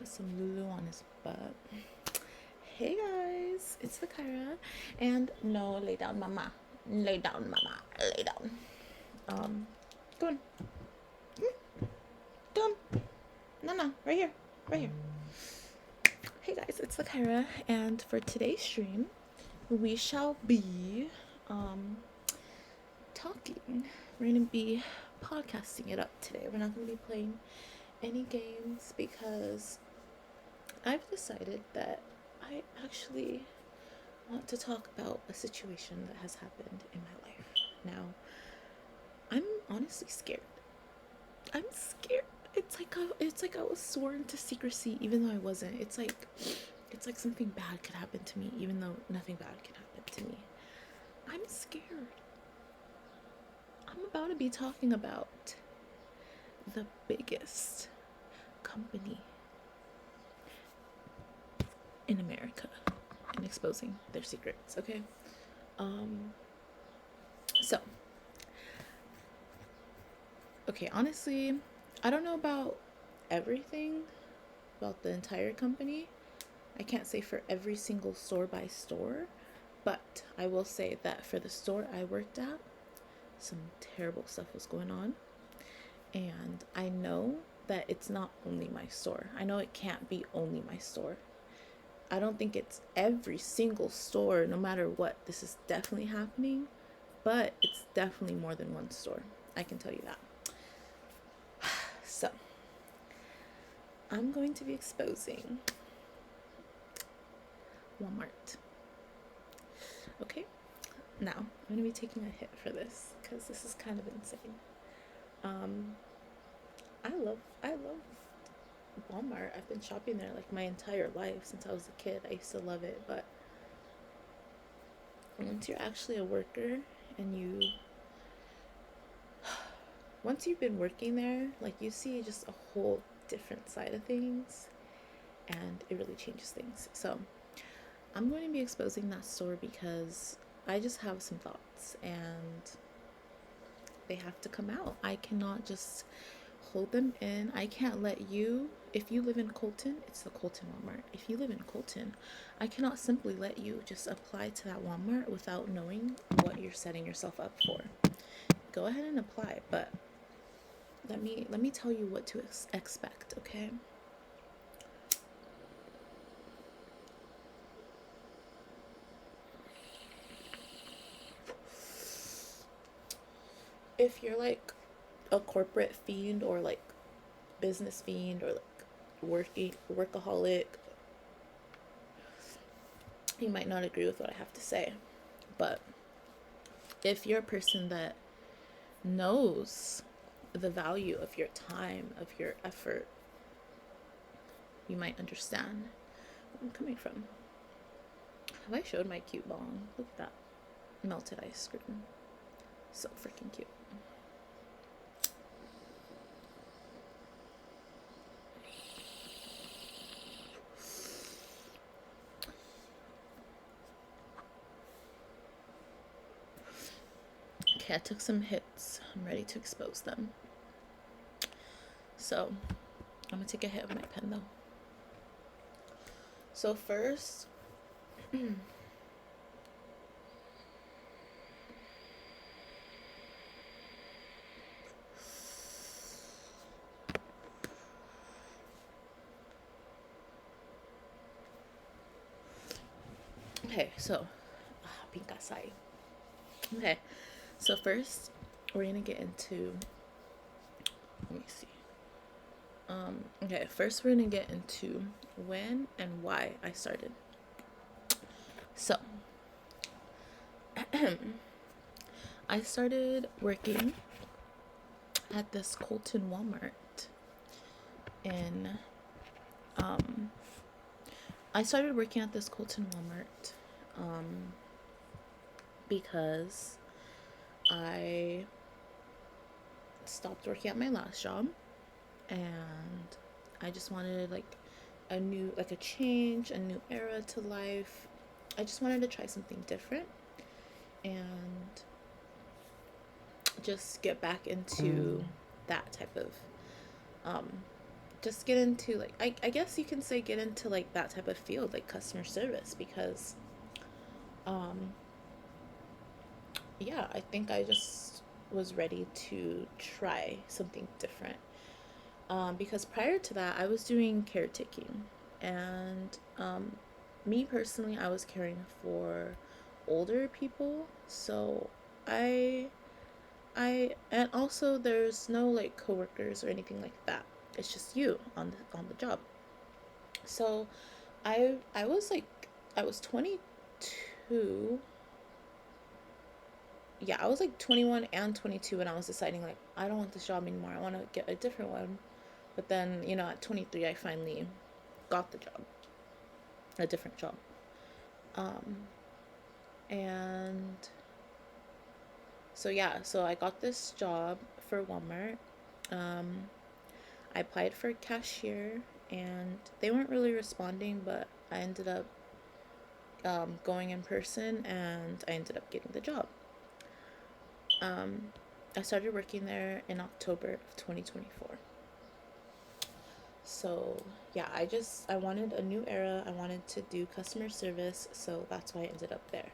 Put some Lulu on his butt. Hey guys, it's the Kyra, and no, lay down, mama. Lay down, mama. Lay down. Go on. Go on. No, right here, right here. Hey guys, it's the Kyra, and for today's stream, we shall be talking. We're gonna be podcasting it up today. We're not gonna be playing any games because I've decided that I actually want to talk about a situation that has happened in my life. Now, I'm honestly scared. I'm scared. It's like I was sworn to secrecy even though I wasn't. It's like something bad could happen to me even though nothing bad can happen to me. I'm scared. I'm about to be talking about the biggest company in America and exposing their secrets, okay? So, okay, honestly, I don't know about everything about the entire company. I can't say for every single store by store, but I will say that for the store I worked at, some terrible stuff was going on. And I know that it's not only my store. I know it can't be only my store. I don't think it's every single store, no matter what. This is definitely happening, but it's definitely more than one store. I can tell you that. So, I'm going to be exposing Walmart. Okay? Now, I'm going to be taking a hit for this because this is kind of insane. I love Walmart. I've been shopping there like my entire life since I was a kid. I used to love it, but once you're actually a worker and once you've been working there, like you see just a whole different side of things, and it really changes things. So I'm going to be exposing that store because I just have some thoughts and they have to come out. I cannot just hold them in. I can't let you, if you live in Colton, it's the Colton Walmart. If you live in Colton, I cannot simply let you just apply to that Walmart without knowing what you're setting yourself up for. Go ahead and apply, but let me tell you what to expect, okay? If you're like a corporate fiend or like business fiend or like workaholic, you might not agree with what I have to say. But if you're a person that knows the value of your time, of your effort, you might understand where I'm coming from. Have I showed my cute bong? Look at that melted ice cream. So freaking cute. Okay, I took some hits. I'm ready to expose them. So, I'm gonna take a hit of my pen though. So first, okay, so pink acai. Okay, so first we're gonna get into. Let me see. Okay, first we're gonna get into when and why I started. So, I started working at this Colton Walmart in, I started working at this Colton Walmart, because I stopped working at my last job and I just wanted like a change, a new era to life. I just wanted to try something different and just get back into that type of just get into like I guess you can say get into like that type of field, like customer service, because um yeah, I think I just was ready to try something different. Because prior to that, I was doing caretaking, and me personally, I was caring for older people. So I, and also there's no like coworkers or anything like that. It's just you on the job. So I was like, I was 22. Yeah, I was like 21 and 22 when I was deciding like I don't want this job anymore. I want to get a different one. But then, at 23, I finally got the job, a different job. Um, and so, yeah, so I got this job for Walmart. Um, I applied for cashier and they weren't really responding, but I ended up going in person and I ended up getting the job. Um, I started working there in October of 2024. So yeah, I wanted a new era. I wanted to do customer service, so that's why I ended up there.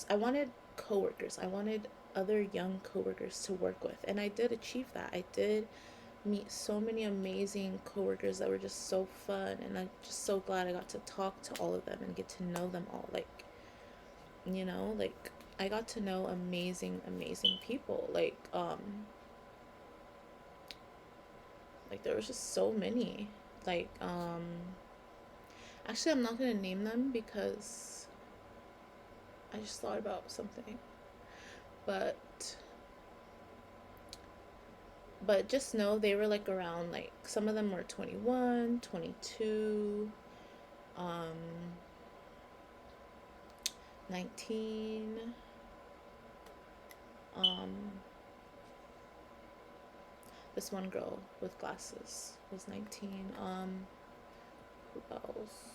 I wanted coworkers. I wanted other young coworkers to work with, and I did achieve that. I did meet so many amazing coworkers that were just so fun, and I'm just so glad I got to talk to all of them and get to know them all. Like I got to know amazing people. Like there was just so many. Like actually, I'm not gonna name them because I just thought about something. But just know they were like around, like some of them were 21, 22, 19. Um this one girl with glasses was 19. Who else?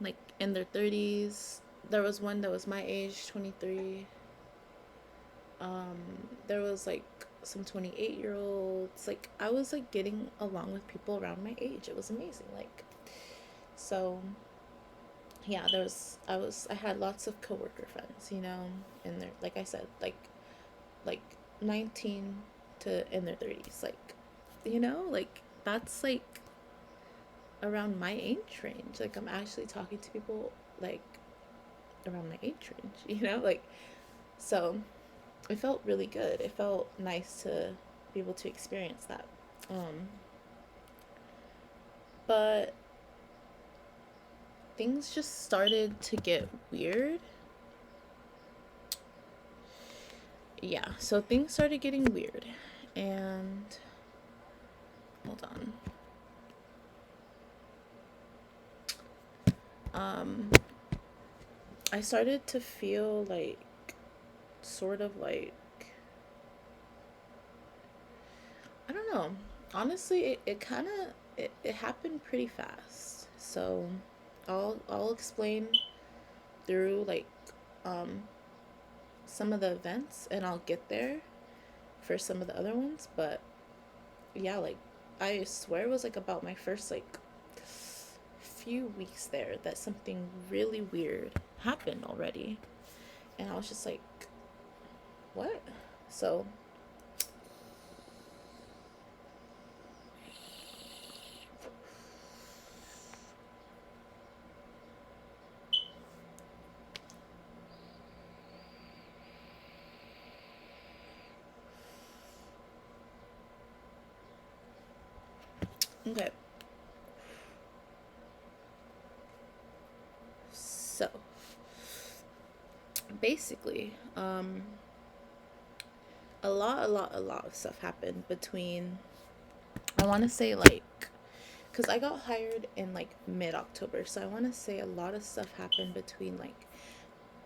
Like in their 30s. There was one that was my age, 23. um there was like some 28-year-olds. Like I was like getting along with people around my age. It was amazing. Like, so yeah, I had lots of coworker friends, and they're, like I said, like 19 to in their 30s. Like, like that's like around my age range. Like I'm actually talking to people like around my age range, like, so it felt really good. It felt nice to be able to experience that. Um, but things just started to get weird. Yeah, so things started getting weird. And hold on. Um, I started to feel like sort of like, I don't know. Honestly, it kind of it happened pretty fast. So I'll explain through like um some of the events, and I'll get there for some of the other ones. But yeah, like I swear it was like about my first like few weeks there that something really weird happened already. And I was just like, what? So okay. So basically, a lot of stuff happened between, I want to say, like, because I got hired in like mid-October, so I want to say a lot of stuff happened between like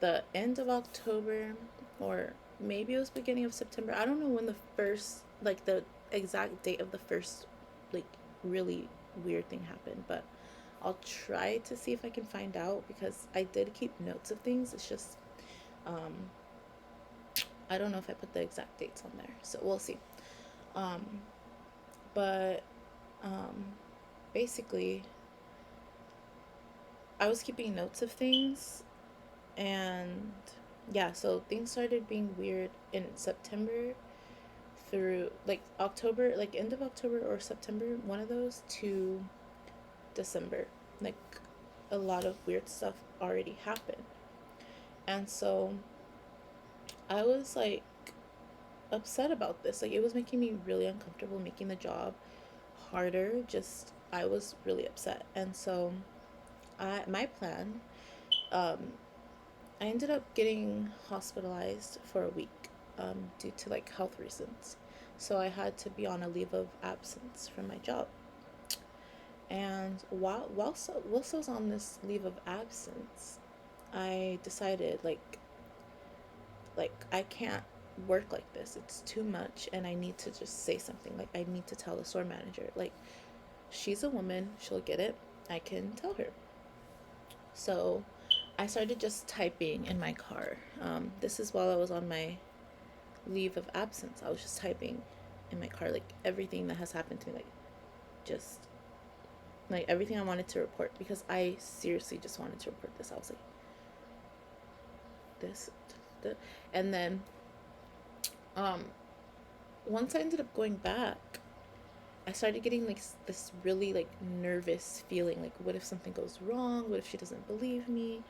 the end of October, or maybe it was beginning of September. I don't know when the first, like the exact date of the first like really weird thing happened, but I'll try to see if I can find out because I did keep notes of things. It's just um I don't know if I put the exact dates on there, so we'll see. Um, but um, basically, I was keeping notes of things, and yeah, so things started being weird in September through like October, like end of October or September, one of those, to December. Like a lot of weird stuff already happened. And so I was like upset about this. Like it was making me really uncomfortable, making the job harder. Just I was really upset. And so my plan, um, I ended up getting hospitalized for a week due to like health reasons. So I had to be on a leave of absence from my job. And whilst I was on this leave of absence, I decided like I can't work like this. It's too much, and I need to just say something. Like I need to tell the store manager. Like she's a woman, she'll get it. I can tell her. So I started just typing in my car. This is while I was on my leave of absence. I was just typing in my car, like everything that has happened to me, just like everything I wanted to report, because I seriously just wanted to report this. I was like, this, this. And then um, once I ended up going back, I started getting like this really like nervous feeling. Like, what if something goes wrong? What if she doesn't believe me?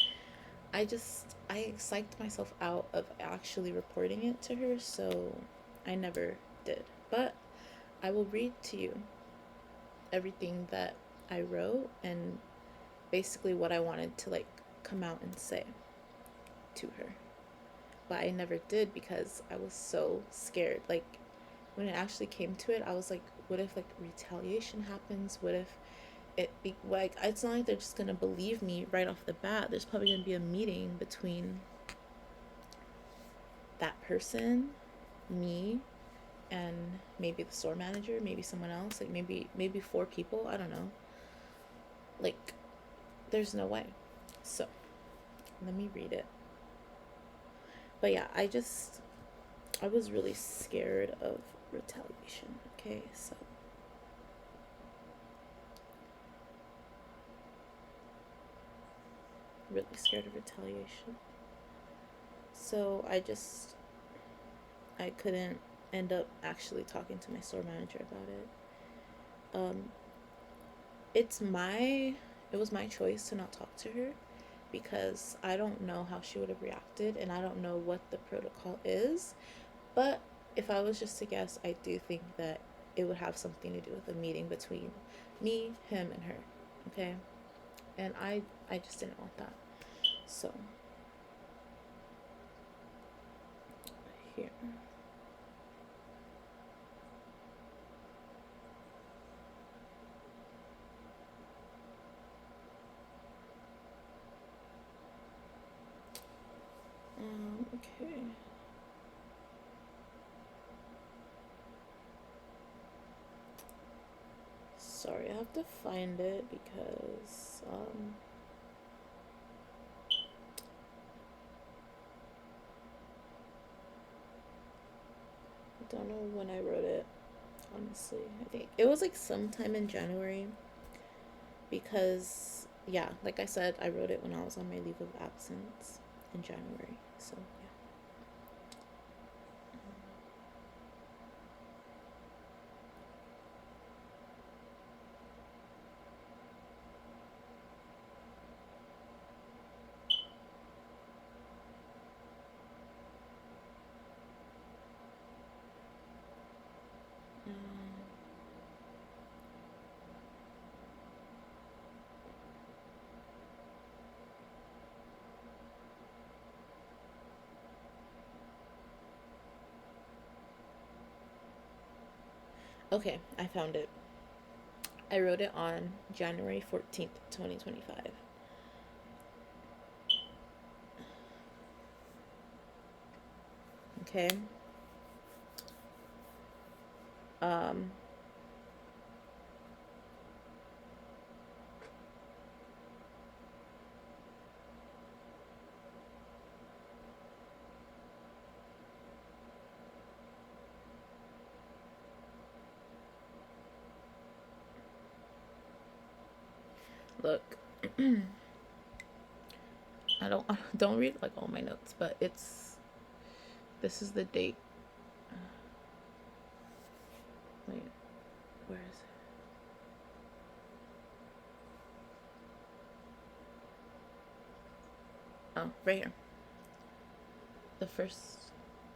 I psyched myself out of actually reporting it to her, so I never did. But I will read to you everything that I wrote and basically what I wanted to like come out and say to her. But I never did because I was so scared. Like when it actually came to it, I was like, what if like retaliation happens? What if it be like, it's not like they're just gonna believe me right off the bat. There's probably gonna be a meeting between that person, me, and maybe the store manager, maybe someone else, like maybe four people, I don't know. Like there's no way. So, let me read it. But yeah, I was really scared of retaliation. Okay, so really scared of retaliation. So I couldn't end up actually talking to my store manager about it. Um, it was my choice to not talk to her because I don't know how she would have reacted and I don't know what the protocol is. But if I was just to guess, I do think that it would have something to do with a meeting between me, him, and her. Okay? And I just didn't want that. So, here. Okay. Sorry, I have to find it because I don't know when I wrote it, honestly. I think it was like sometime in January because yeah, like I said, I wrote it when I was on my leave of absence in January. So, yeah. Okay, I found it. I wrote it on January 14th, 2025. Okay. Um Look, I don't read like all my notes, but this is the date. Wait, where is it? Oh, right here.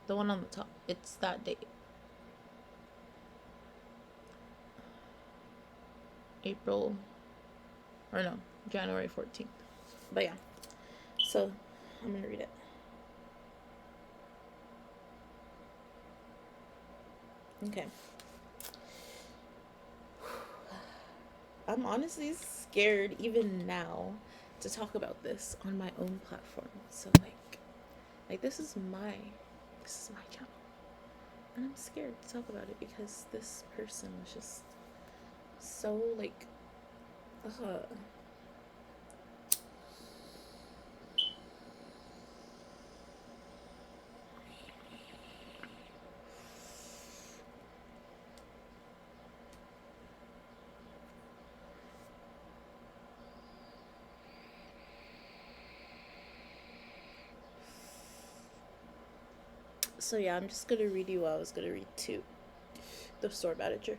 The one on the top. It's that date. April, or no, January 14th. But yeah, so I'm gonna read it. Okay. I'm honestly scared even now to talk about this on my own platform. So like this is my channel. And I'm scared to talk about it because this person was just so like ugh. So yeah, I'm just gonna read you what I was gonna read to the store manager.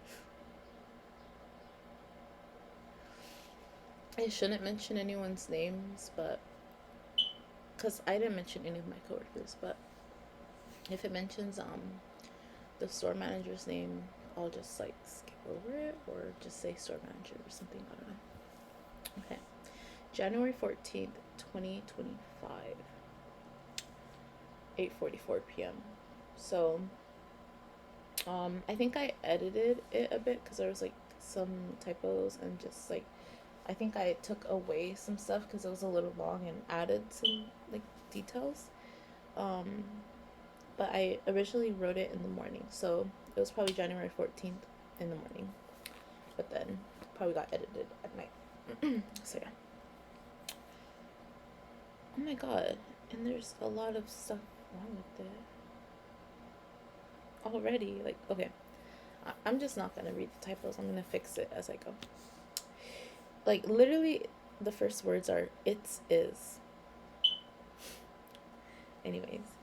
I shouldn't mention anyone's names, but because I didn't mention any of my coworkers, but if it mentions the store manager's name, I'll just like skip over it or just say store manager or something. I don't know. Okay, January 14th, 2025, 8:44 p.m. So I think I edited it a bit because there was like some typos and just like I think I took away some stuff because it was a little long and added some like details. Um, but I originally wrote it in the morning, so it was probably January 14th in the morning. But then probably got edited at night. So yeah. Oh my god, and there's a lot of stuff wrong with it already. Like okay, I'm just not gonna read the typos. I'm gonna fix it as I go. Like literally, the first words are "it's is." Anyways,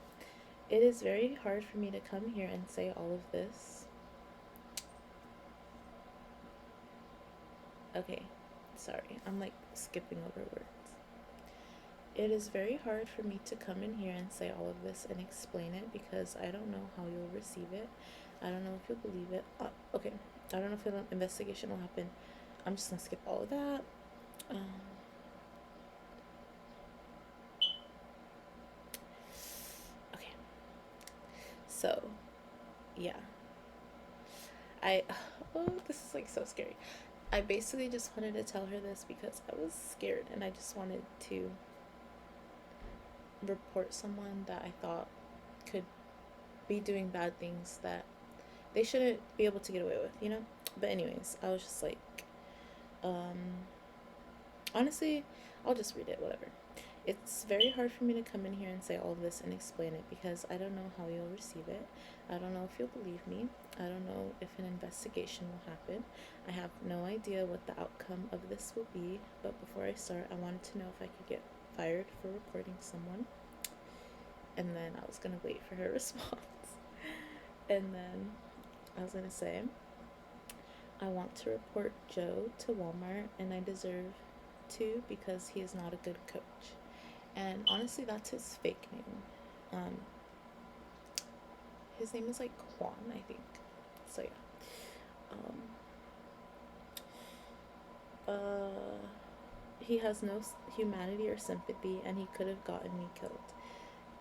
it is very hard for me to come here and say all of this. Okay, sorry, I'm like skipping over words. It is very hard for me to come in here and say all of this and explain it because I don't know how you'll receive it. I don't know if you'll believe it. Okay, I don't know if an investigation will happen. I'm just gonna skip all of that. Okay, so yeah, I oh this is like so scary. I basically just wanted to tell her this because I was scared and I just wanted to report someone that I thought could be doing bad things that they shouldn't be able to get away with, you know? But anyways, I was just like, um, honestly, I'll just read it, whatever. It's very hard for me to come in here and say all of this and explain it because I don't know how you'll receive it. I don't know if you'll believe me. I don't know if an investigation will happen. I have no idea what the outcome of this will be. But before I start, I wanted to know if I could get fired for reporting someone. And then I was going to wait for her response. And then I was going to say, I want to report Joe to Walmart and I deserve to because he is not a good coach. And honestly, that's his fake name. His name is like Juan, I think. So yeah. He has no humanity or sympathy, and he could have gotten me killed.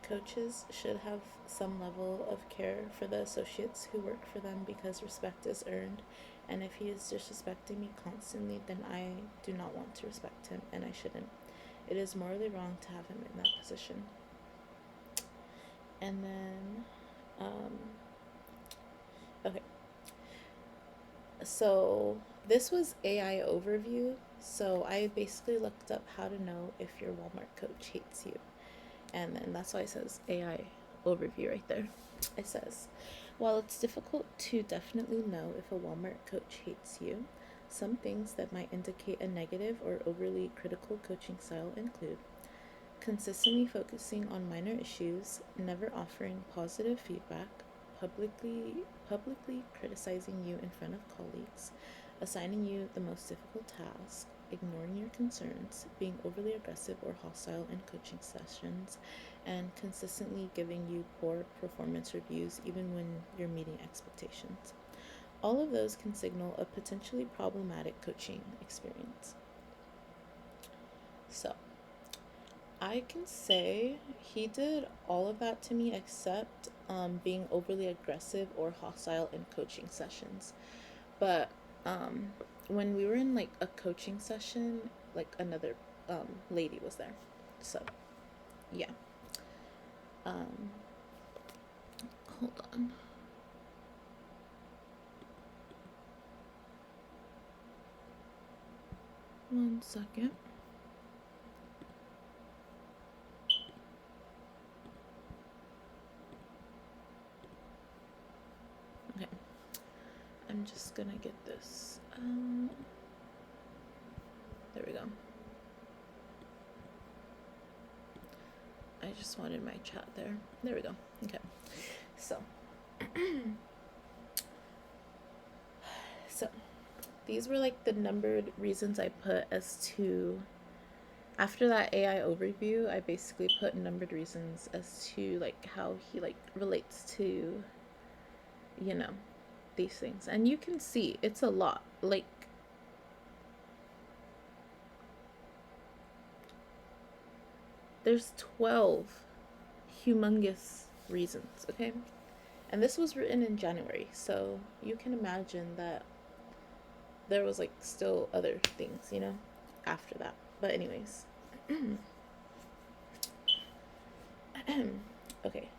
Coaches should have some level of care for the associates who work for them because respect is earned. And if he is disrespecting me constantly, then I do not want to respect him, and I shouldn't. It is morally wrong to have him in that position. And then, okay. So this was AI overview. So I basically looked up how to know if your Walmart coach hates you. And then that's why it says AI overview right there. It says, while it's difficult to definitely know if a Walmart coach hates you, Some things that might indicate a negative or overly critical coaching style include consistently focusing on minor issues, never offering positive feedback, publicly criticizing you in front of colleagues, assigning you the most difficult task, ignoring your concerns, being overly aggressive or hostile in coaching sessions, and consistently giving you poor performance reviews even when you're meeting expectations. All of those can signal a potentially problematic coaching experience. So, I can say he did all of that to me except being overly aggressive or hostile in coaching sessions. But um, when we were in like a coaching session, like another lady was there. So, yeah. Um, Hold on. One second. Okay. I'm just gonna get this. There we go. I just wanted my chat there. There we go. Okay. So, so these were like the numbered reasons I put as to, after that AI overview, I basically put numbered reasons as to like how he like relates to, you know, these things. And you can see it's a lot. Like, there's 12 humongous reasons, okay? And this was written in January, so you can imagine that there was like still other things, you know, after that. But anyways. Okay.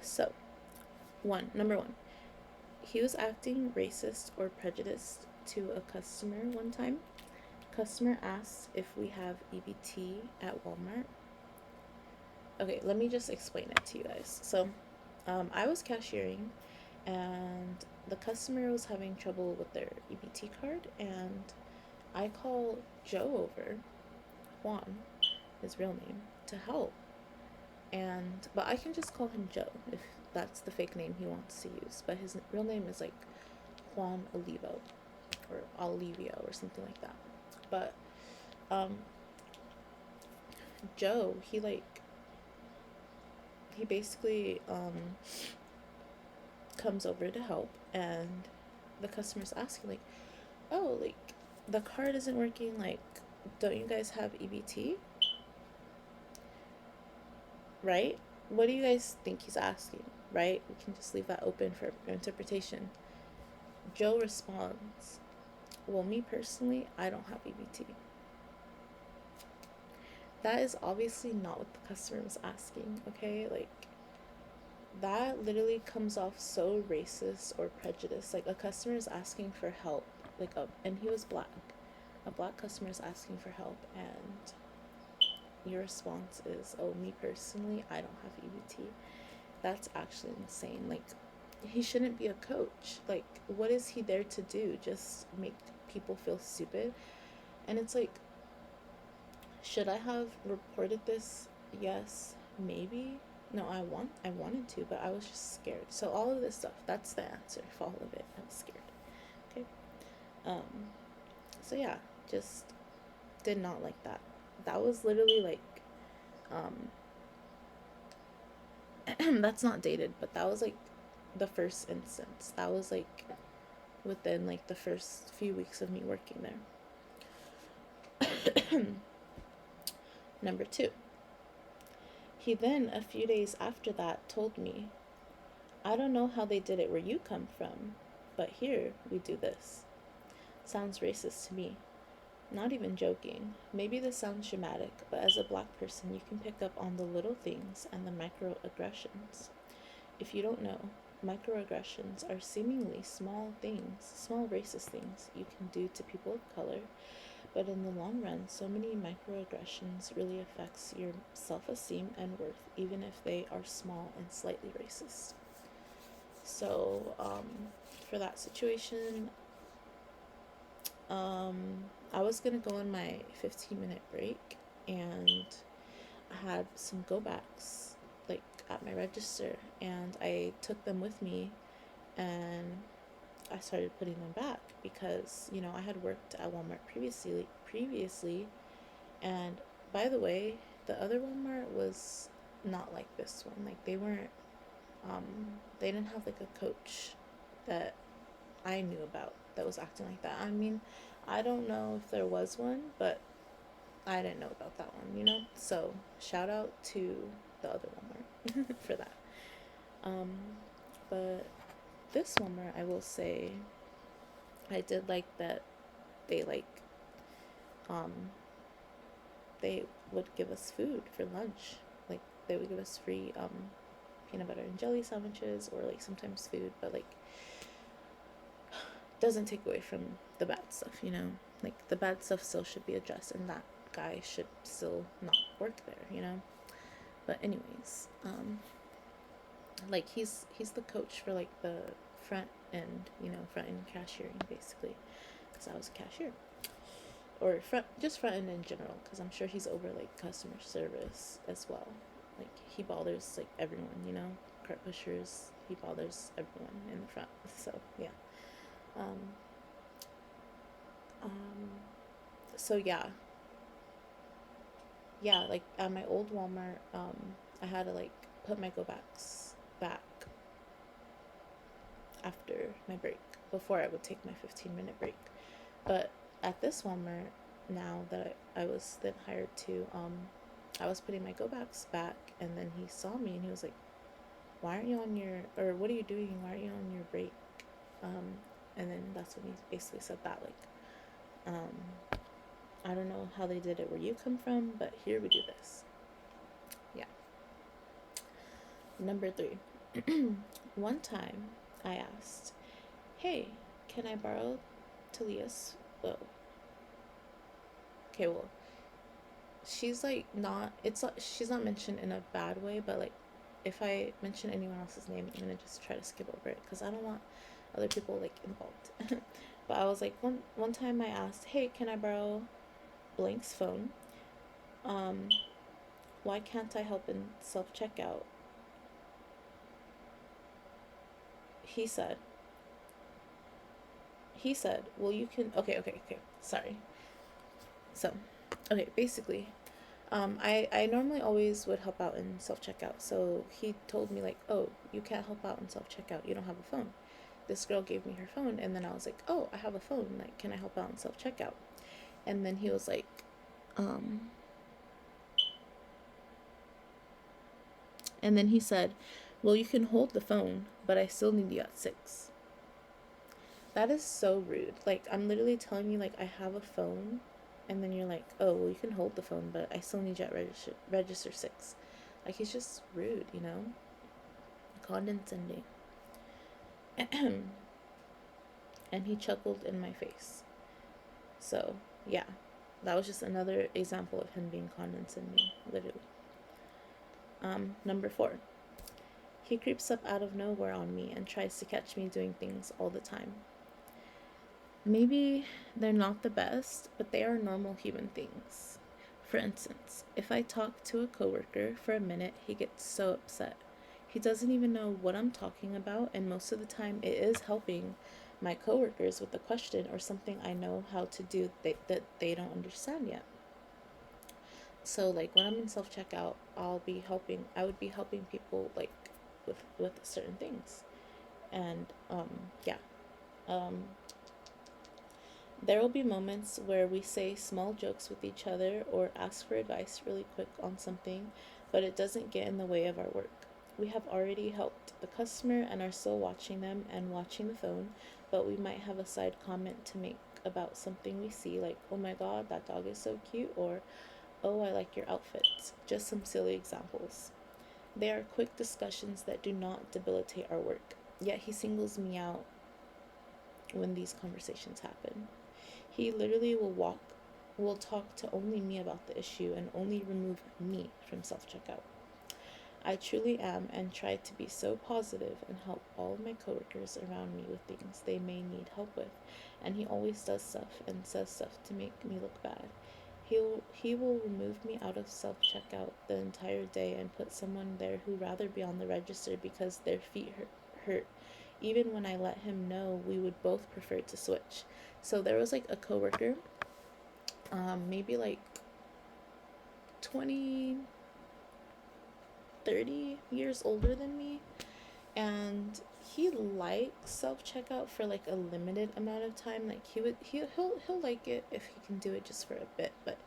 So, number one, he was acting racist or prejudiced to a customer one time. Customer asked if we have EBT at Walmart. Okay, let me just explain it to you guys. So, I was cashiering, and the customer was having trouble with their EBT card, and I call Joe over, Juan, his real name, to help. But I can just call him Joe if that's the fake name he wants to use. But his real name is like Juan Olivo or Olivio or something like that. But Joe, he basically comes over to help, and the customer's asking like, oh, like the card isn't working, like don't you guys have EBT? Right? What do you guys think he's asking? Right? We can just leave that open for interpretation. Joe responds, well, me personally, I don't have EBT. That is obviously not what the customer was asking, okay? Like, that literally comes off so racist or prejudiced. Like, a customer is asking for help, and he was black. A black customer is asking for help, and your response is, oh, me personally, I don't have EBT. That's actually insane. Like, he shouldn't be a coach. Like, what is he there to do? Just make people feel stupid? And it's like, should I have reported this? Yes, maybe. No, I wanted to, but I was just scared. So all of this stuff, that's the answer for all of it. I was scared. Okay. So yeah, just did not like that. That was literally like that's not dated, but that was like the first instance. That was like within like the first few weeks of me working there. Number two, he then, a few days after that, told me, I don't know how they did it where you come from, but here we do this. Sounds racist to me. Not even joking. Maybe this sounds dramatic, but as a black person, you can pick up on the little things and the microaggressions. If you don't know, microaggressions are seemingly small things, small racist things you can do to people of color, but in the long run, so many microaggressions really affects your self-esteem and worth, even if they are small and slightly racist. So, for that situation, I was gonna go on my 15-minute break, and I had some go backs like at my register, and I took them with me, and I started putting them back because, you know, I had worked at Walmart previously, and by the way, the other Walmart was not like this one. Like, they weren't they didn't have like a coach that I knew about that was acting like that. I mean, I don't know if there was one, but I didn't know about that one, you know? So, shout out to the other Walmart for that. Um, but this Walmart, I will say, I did like that they um, they would give us food for lunch. Like, they would give us free, peanut butter and jelly sandwiches, or like sometimes food, but like, doesn't take away from the bad stuff, you know? Like, the bad stuff still should be addressed, and that guy should still not work there, you know? But anyways, like, he's the coach for like the front end, you know, front end cashiering basically, because I was a cashier, or front end in general, because I'm sure he's over like customer service as well. Like, he bothers like everyone, you know, cart pushers, he bothers everyone in the front. So yeah. um um so yeah, like at my old Walmart, I had to like put my go backs back after my break, before I would take my 15-minute break. But at this Walmart, now that I was then hired to, I was putting my go backs back, and then he saw me and he was like, why aren't you on your, or what are you doing? Why aren't you on your break? And then that's when he basically said that, like, I don't know how they did it where you come from, but here we do this. Yeah. Number 3. One time I asked, hey, can I borrow Talia's bow? Okay, well, she's like not, it's not, she's not mentioned in a bad way, but like, if I mention anyone else's name, I'm gonna just try to skip over it because I don't want other people like involved. But I was like, one time I asked, hey, can I borrow Blank's phone? Why can't I help in self checkout? He said, well, you can, okay, sorry. So, okay, basically, I normally always would help out in self checkout. So he told me like, oh, you can't help out in self checkout. You don't have a phone. This girl gave me her phone, and then I was like, oh, I have a phone. Like, can I help out in self checkout? And then he was like, and then he said, well, you can hold the phone, but I still need you at 6. That is so rude. Like, I'm literally telling you, like, I have a phone, and then you're like, oh, well, you can hold the phone, but I still need you at register 6. Like, he's just rude, you know? Condescending. And he chuckled in my face. So, yeah, that was just another example of him being condescending, literally. Number 4. He creeps up out of nowhere on me and tries to catch me doing things all the time. Maybe they're not the best, but they are normal human things. For instance, if I talk to a coworker for a minute, he gets so upset. He doesn't even know what I'm talking about, and most of the time it is helping my coworkers with a question or something I know how to do that they don't understand yet. So like when I'm in self checkout, I would be helping people like with certain things. And yeah. There will be moments where we say small jokes with each other or ask for advice really quick on something, but it doesn't get in the way of our work. We have already helped the customer and are still watching them and watching the phone, but we might have a side comment to make about something we see, like, oh my god, that dog is so cute, or oh, I like your outfits. Just some silly examples. They are quick discussions that do not debilitate our work, yet he singles me out when these conversations happen. He literally will talk to only me about the issue and only remove me from self checkout. I truly am, and try to be so positive and help all my coworkers around me with things they may need help with. And he always does stuff and says stuff to make me look bad. He will remove me out of self checkout the entire day and put someone there who'd rather be on the register because their feet hurt. Even when I let him know we would both prefer to switch. So there was like a coworker, maybe like 20, 30 years older than me, and he likes self checkout for like a limited amount of time. Like he'll like it if he can do it just for a bit, but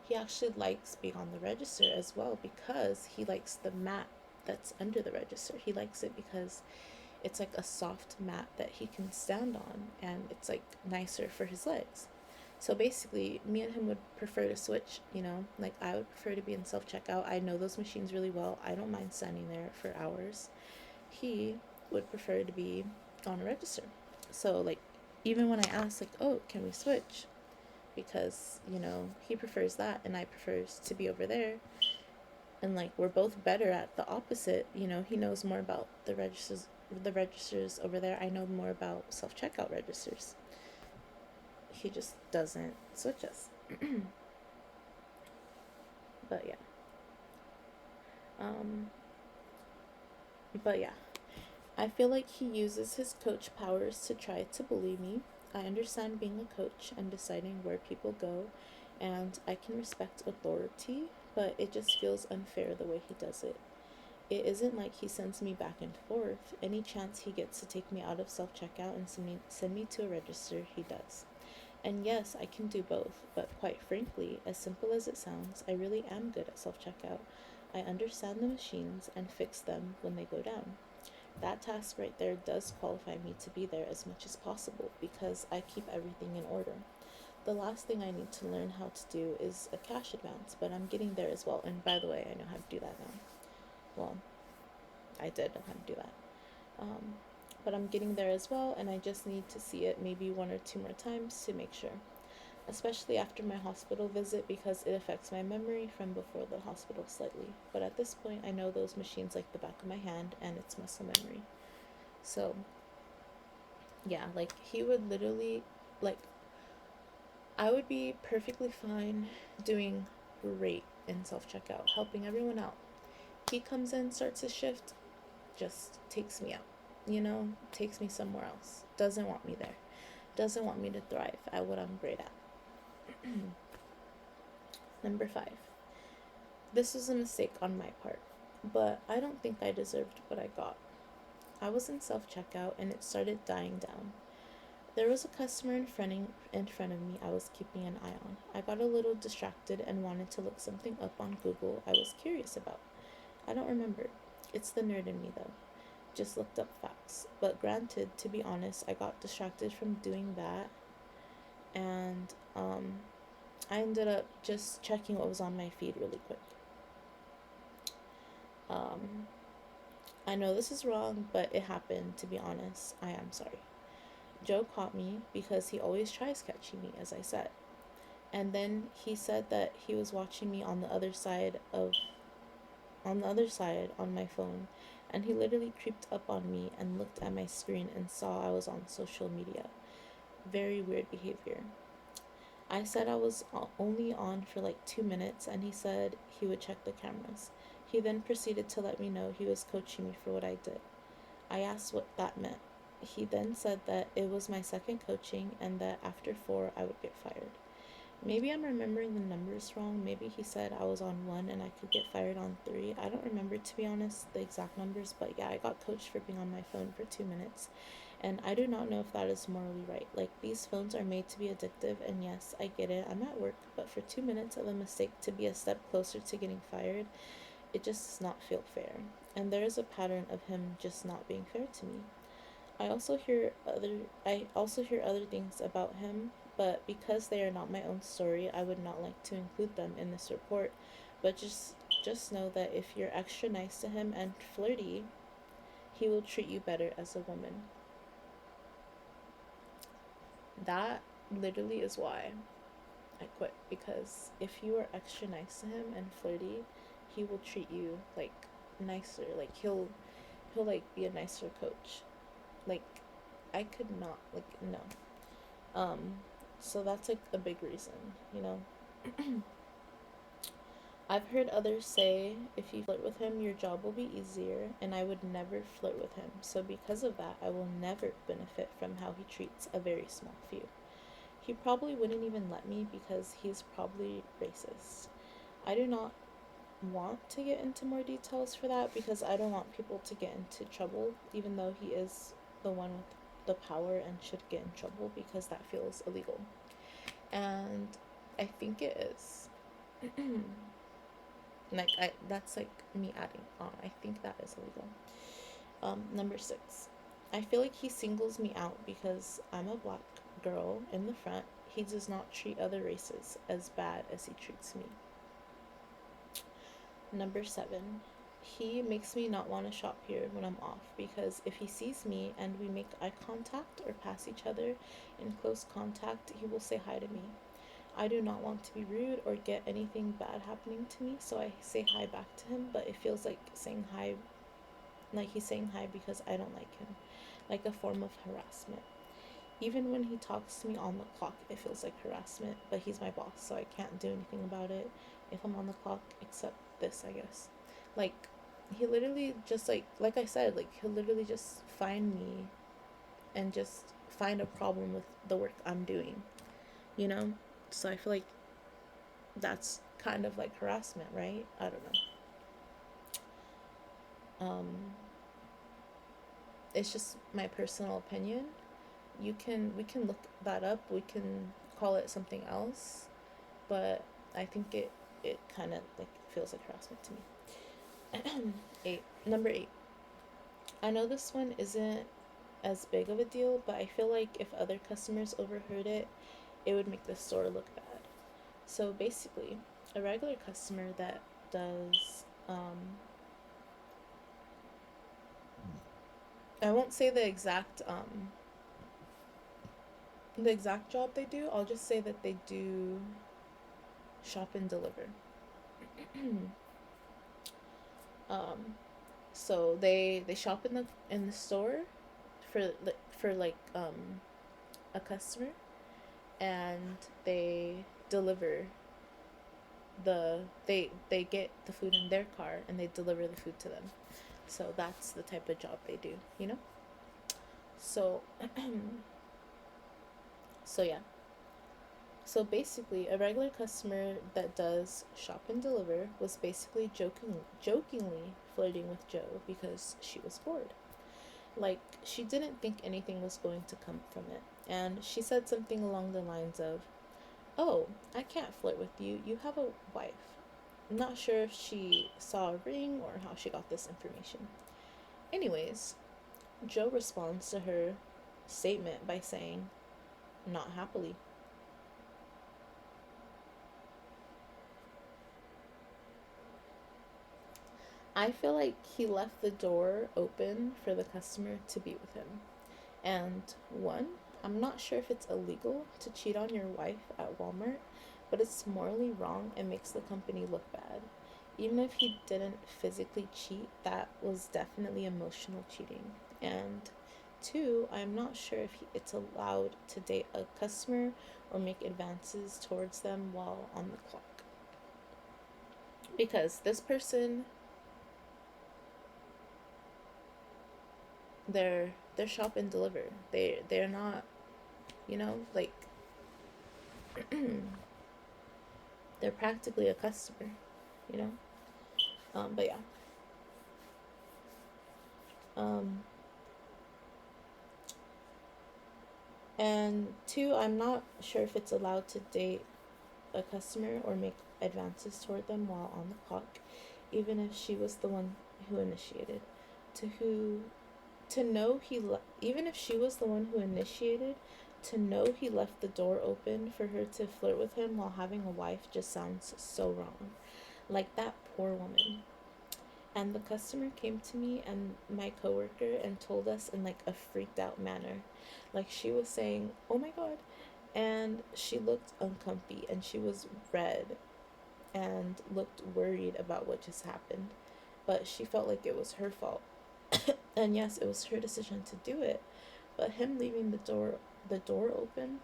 he actually likes being on the register as well because he likes the mat that's under the register. He likes it because it's like a soft mat that he can stand on, and it's like nicer for his legs. So basically, me and him would prefer to switch, like I would prefer to be in self checkout. I know those machines really well. I don't mind standing there for hours. He would prefer to be on a register. So, like, even when I ask, like, oh, can we switch? Because, he prefers that and I prefers to be over there. And, like, we're both better at the opposite. He knows more about the registers over there. I know more about self checkout registers. He just doesn't switch us. But yeah. Um, but yeah. I feel like he uses his coach powers to try to bully me. I understand being a coach and deciding where people go, and I can respect authority, but it just feels unfair the way he does it. It isn't like he sends me back and forth. Any chance he gets to take me out of self checkout and send me to a register, he does. And yes, I can do both, but quite frankly, as simple as it sounds, I really am good at self checkout. I understand the machines and fix them when they go down. That task right there does qualify me to be there as much as possible because I keep everything in order. The last thing I need to learn how to do is a cash advance, but I'm getting there as well. And by the way, I know how to do that now. Well, I did know how to do that. Um, but I'm getting there as well, and I just need to see it maybe one or two more times to make sure. Especially after my hospital visit because it affects my memory from before the hospital slightly. But at this point, I know those machines like the back of my hand and it's muscle memory. So, yeah, like he would literally, like, I would be perfectly fine doing great in self checkout, helping everyone out. He comes in, starts his shift, just takes me out, takes me somewhere else. Doesn't want me there. Doesn't want me to thrive at what I'm great at. Number 5. This was a mistake on my part, but I don't think I deserved what I got. I was in self checkout and it started dying down. There was a customer in front of me I was keeping an eye on. I got a little distracted and wanted to look something up on Google I was curious about. I don't remember. It's the nerd in me though. Just looked up facts. But granted, to be honest, I got distracted from doing that, and I ended up just checking what was on my feed really quick. Um, I know this is wrong, but it happened, to be honest. I am sorry. Joe caught me because he always tries catching me, as I said. And then he said that he was watching me on the other side on my phone, and he literally creeped up on me and looked at my screen and saw I was on social media. Very weird behavior. I said I was only on for like 2 minutes, and he said he would check the cameras. He then proceeded to let me know he was coaching me for what I did. I asked what that meant. He then said that it was my second coaching and that after 4 I would get fired. Maybe I'm remembering the numbers wrong. Maybe he said I was on 1 and I could get fired on 3. I don't remember, to be honest, the exact numbers, but yeah, I got coached for being on my phone for 2 minutes. And I do not know if that is morally right. Like, these phones are made to be addictive, and yes, I get it, I'm at work, but for 2 minutes of a mistake to be a step closer to getting fired, it just does not feel fair. And there is a pattern of him just not being fair to me. I also hear other things about him, but because they are not my own story, I would not like to include them in this report. But just know that if you're extra nice to him and flirty, he will treat you better as a woman. That literally is why I quit, because if you are extra nice to him and flirty, he will treat you like nicer. Like he'll like be a nicer coach. Like I could not, like, no. Um so that's like a big reason, you know. I've heard others say if you flirt with him, your job will be easier, and I would never flirt with him. So, because of that, I will never benefit from how he treats a very small few. He probably wouldn't even let me because he's probably racist. I do not want to get into more details for that because I don't want people to get into trouble, even though he is the one with the power and should get in trouble because that feels illegal. And I think it is. Like that's like me adding on. I think that is illegal. Number 6. I feel like he singles me out because I'm a black girl in the front. He does not treat other races as bad as he treats me. Number 7. He makes me not want to shop here when I'm off because if he sees me and we make eye contact or pass each other in close contact, he will say hi to me. I do not want to be rude or get anything bad happening to me, so I say hi back to him, but it feels like saying hi, like he's saying hi because I don't like him, like a form of harassment. Even when he talks to me on the clock, it feels like harassment, but he's my boss, so I can't do anything about it if I'm on the clock, except this, I guess. Like, he literally just, like I said, like, he'll literally just find me and just find a problem with the work I'm doing, you know? So I feel like that's kind of like harassment, right? I don't know. It's just my personal opinion. We can look that up. We can call it something else, but I think it kind of like feels like harassment to me. 8. Number 8. I know this one isn't as big of a deal, but I feel like if other customers overheard it, it would make the store look bad. So basically, a regular customer that does I won't say the exact job they do. I'll just say that they do shop and deliver. um so they shop in the store for like a customer, and they deliver they get the food in their car and they deliver the food to them. So that's the type of job they do, you know? So so yeah. So basically, a regular customer that does shop and deliver was basically jokingly flirting with Joe because she was bored. Like, she didn't think anything was going to come from it. And she said something along the lines of, "Oh, I can't flirt with you. You have a wife." I'm not sure if she saw a ring or how she got this information. Anyways, Joe responds to her statement by saying, "Not happily." I feel like he left the door open for the customer to be with him. And one, I'm not sure if it's illegal to cheat on your wife at Walmart, but it's morally wrong and makes the company look bad. Even if he didn't physically cheat, that was definitely emotional cheating. And two, I'm not sure if it's allowed to date a customer or make advances towards them while on the clock. Because this person, they're shop and deliver. They're not, you know, like they're practically a customer, you know. But yeah. Um, and two, I'm not sure if it's allowed to date a customer or make advances toward them while on the clock, even if she was the one who initiated. To who, to know even if she was the one who initiated, to know he left the door open for her to flirt with him while having a wife just sounds so wrong. Like that poor woman. And the customer came to me and my coworker and told us in like a freaked out manner. Like she was saying, "Oh my god." And she looked uncomfy and she was red and looked worried about what just happened. but she felt like it was her fault. And yes, it was her decision to do it, but him leaving the door open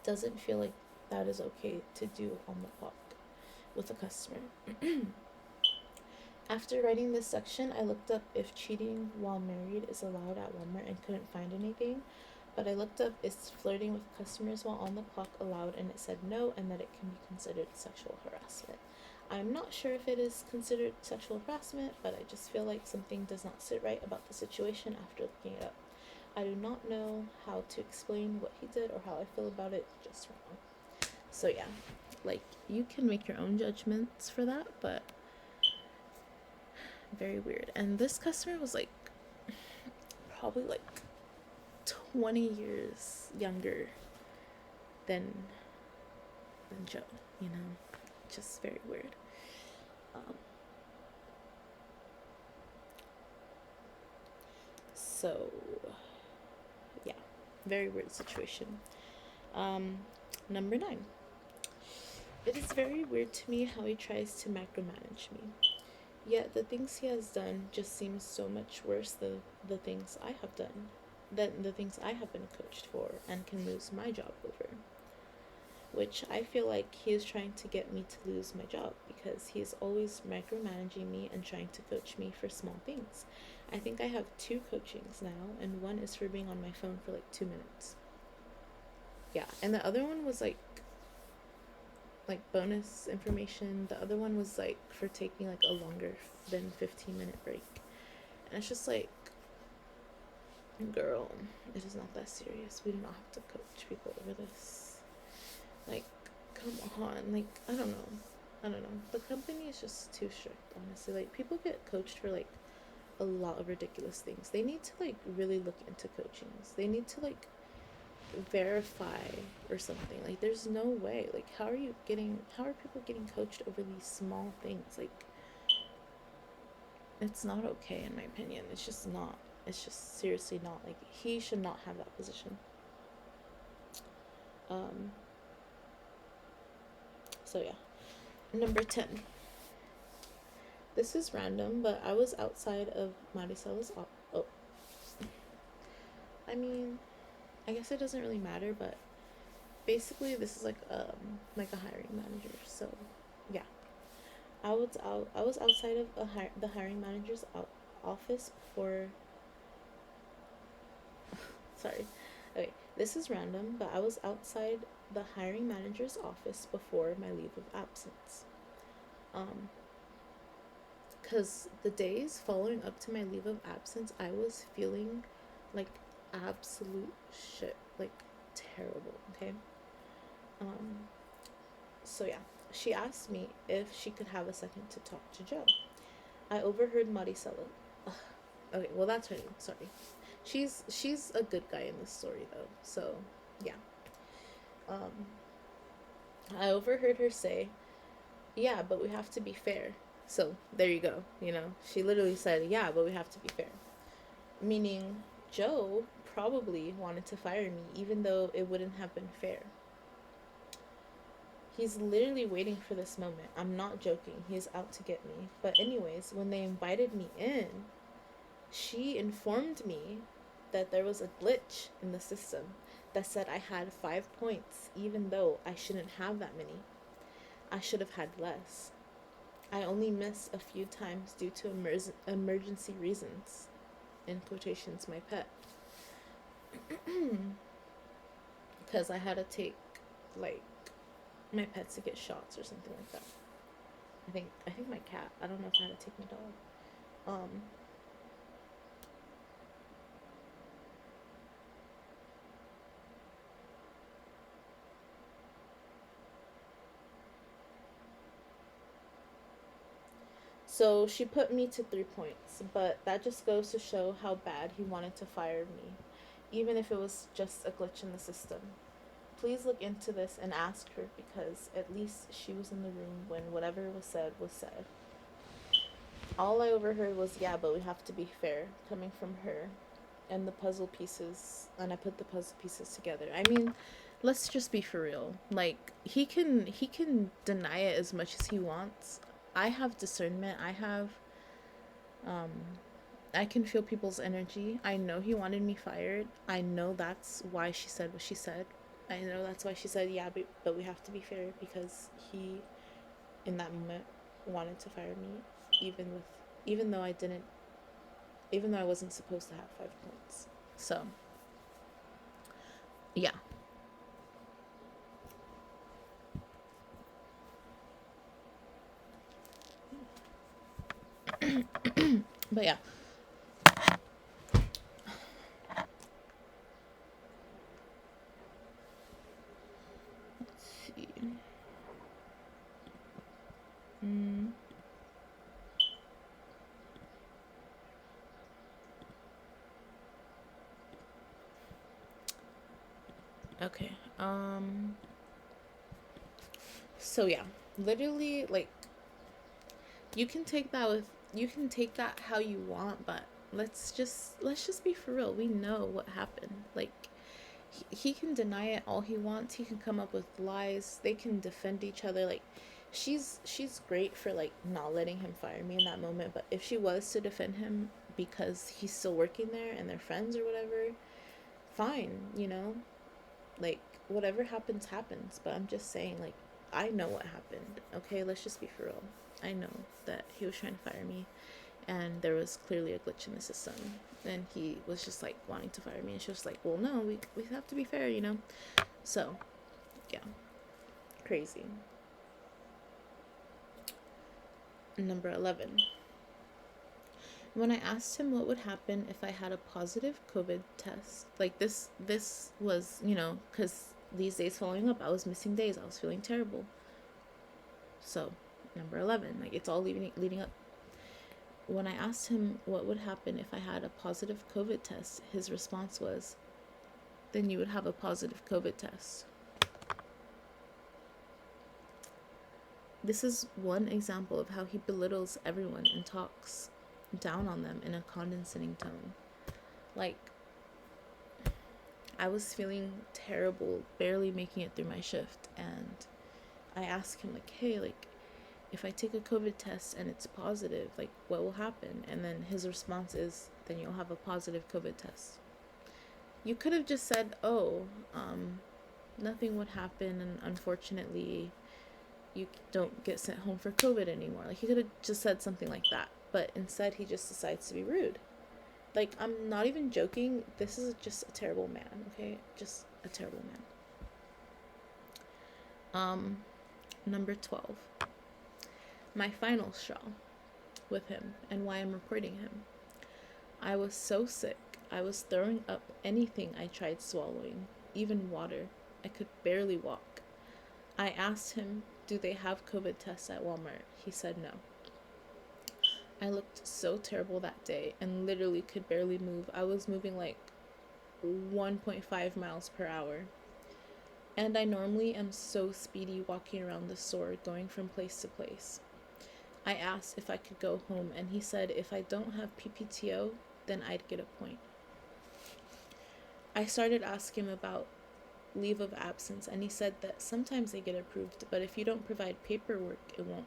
doesn't feel like that is okay to do on the clock with a customer. After writing this section, I looked up if cheating while married is allowed at Walmart and couldn't find anything. But I looked up is flirting with customers while on the clock allowed, and it said no, and that it can be considered sexual harassment. I'm not sure if it is considered sexual harassment, but I just feel like something does not sit right about the situation after looking it up. I do not know how to explain what he did or how I feel about it, just wrong. So yeah, like, you can make your own judgments for that, but very weird. And this customer was like probably like 20 years younger than Joe, you know? Just very weird. So yeah, very weird situation. Number 9. It is very weird to me how he tries to micromanage me. Yet the things he has done just seem so much worse than the things I have done, than the things I have been coached for and can lose my job over. Which I feel like he is trying to get me to lose my job because he is always micromanaging me and trying to coach me for small things. I think I have 2 coachings now, and one is for being on my phone for like 2 minutes. Yeah, and the other one was like bonus information. The other one was like for taking like a longer than 15-minute break. And it's just like, girl, it is not that serious. We do not have to coach people over this. Like, come on. Like, I don't know. The company is just too strict, honestly. Like, people get coached for like a lot of ridiculous things. They need to like really look into coachings. They need to like verify or something. Like, there's no way. Like, how are people getting coached over these small things? Like, it's not okay, in my opinion. It's just not. It's just seriously not. Like, he should not have that position. So yeah. Number 10. This is random, but I was outside of Maricela's I mean, I guess it doesn't really matter, but basically this is like a hiring manager. So yeah, I was outside of the hiring manager's office before. Sorry, okay, this is random, but I was outside the hiring manager's office before my leave of absence. Because the days following up to my leave of absence, I was feeling like absolute shit, like terrible. Okay. So yeah, she asked me if she could have a second to talk to Joe. I overheard Maricela. Okay, well, that's her name. Sorry. She's a good guy in this story though. So yeah. I overheard her say, "Yeah, but we have to be fair." So there you go. You know, she literally said, "Yeah, but we have to be fair," meaning Joe probably wanted to fire me, even though it wouldn't have been fair. He's literally waiting for this moment. I'm not joking. He's out to get me. But anyways, when they invited me in, she informed me that there was a glitch in the system that said I had 5 points, even though I shouldn't have that many. I should have had less. I only missed a few times due to emergency reasons. In quotations, my pet. Because I had to take, like, my pets to get shots or something like that. I think my cat. I don't know if I had to take my dog. So she put me to 3 points, but that just goes to show how bad he wanted to fire me, even if it was just a glitch in the system. Please look into this and ask her, because at least she was in the room when whatever was said was said. All I overheard was, "Yeah, but we have to be fair," coming from her, and I put the puzzle pieces together. I mean, let's just be for real. Like, he can deny it as much as he wants. I have discernment. I have Um, I can feel people's energy. I know he wanted me fired. I know that's why she said what she said. I know that's why she said, yeah, but we have to be fair, because he, in that moment, wanted to fire me, even with, even though I didn't, even though I wasn't supposed to have 5 points. So, yeah. But yeah. Let's see. Mm, okay. So yeah, literally, like, you can take that how you want, but let's just be for real. We know what happened. Like, he can deny it all he wants. He can come up with lies. They can defend each other. Like, she's great for, like, not letting him fire me in that moment, but if she was to defend him because he's still working there and they're friends or whatever, fine, you know? Like, whatever happens happens, but I'm just saying, like, I know what happened. Okay, let's just be for real. I know that he was trying to fire me, and there was clearly a glitch in the system, and he was just, like, wanting to fire me, and she was like, well, no, we have to be fair, you know? So, yeah, crazy. Number 11. When I asked him what would happen if I had a positive COVID test, like, this was, because these days following up, I was missing days, I was feeling terrible. So, number 11, like, it's all leading up. When I asked him what would happen if I had a positive COVID test, his response was, then you would have a positive COVID test. This is one example of how he belittles everyone and talks down on them in a condescending tone. Like, I was feeling terrible, barely making it through my shift, and I asked him, like, hey, like, if I take a COVID test and it's positive, like, what will happen? And then his response is, then you'll have a positive COVID test. You could have just said, oh, nothing would happen, and unfortunately, you don't get sent home for COVID anymore. Like, he could have just said something like that, but instead he just decides to be rude. Like, I'm not even joking. This is just a terrible man, okay? Just a terrible man. Number 12. My final straw with him and why I'm reporting him. I was so sick. I was throwing up anything I tried swallowing, even water. I could barely walk. I asked him, do they have COVID tests at Walmart? He said no. I looked so terrible that day and literally could barely move. I was moving like 1.5 miles per hour. And I normally am so speedy walking around the store, going from place to place. I asked if I could go home, and he said if I don't have PPTO, then I'd get a point. I started asking him about leave of absence, and he said that sometimes they get approved, but if you don't provide paperwork, it won't.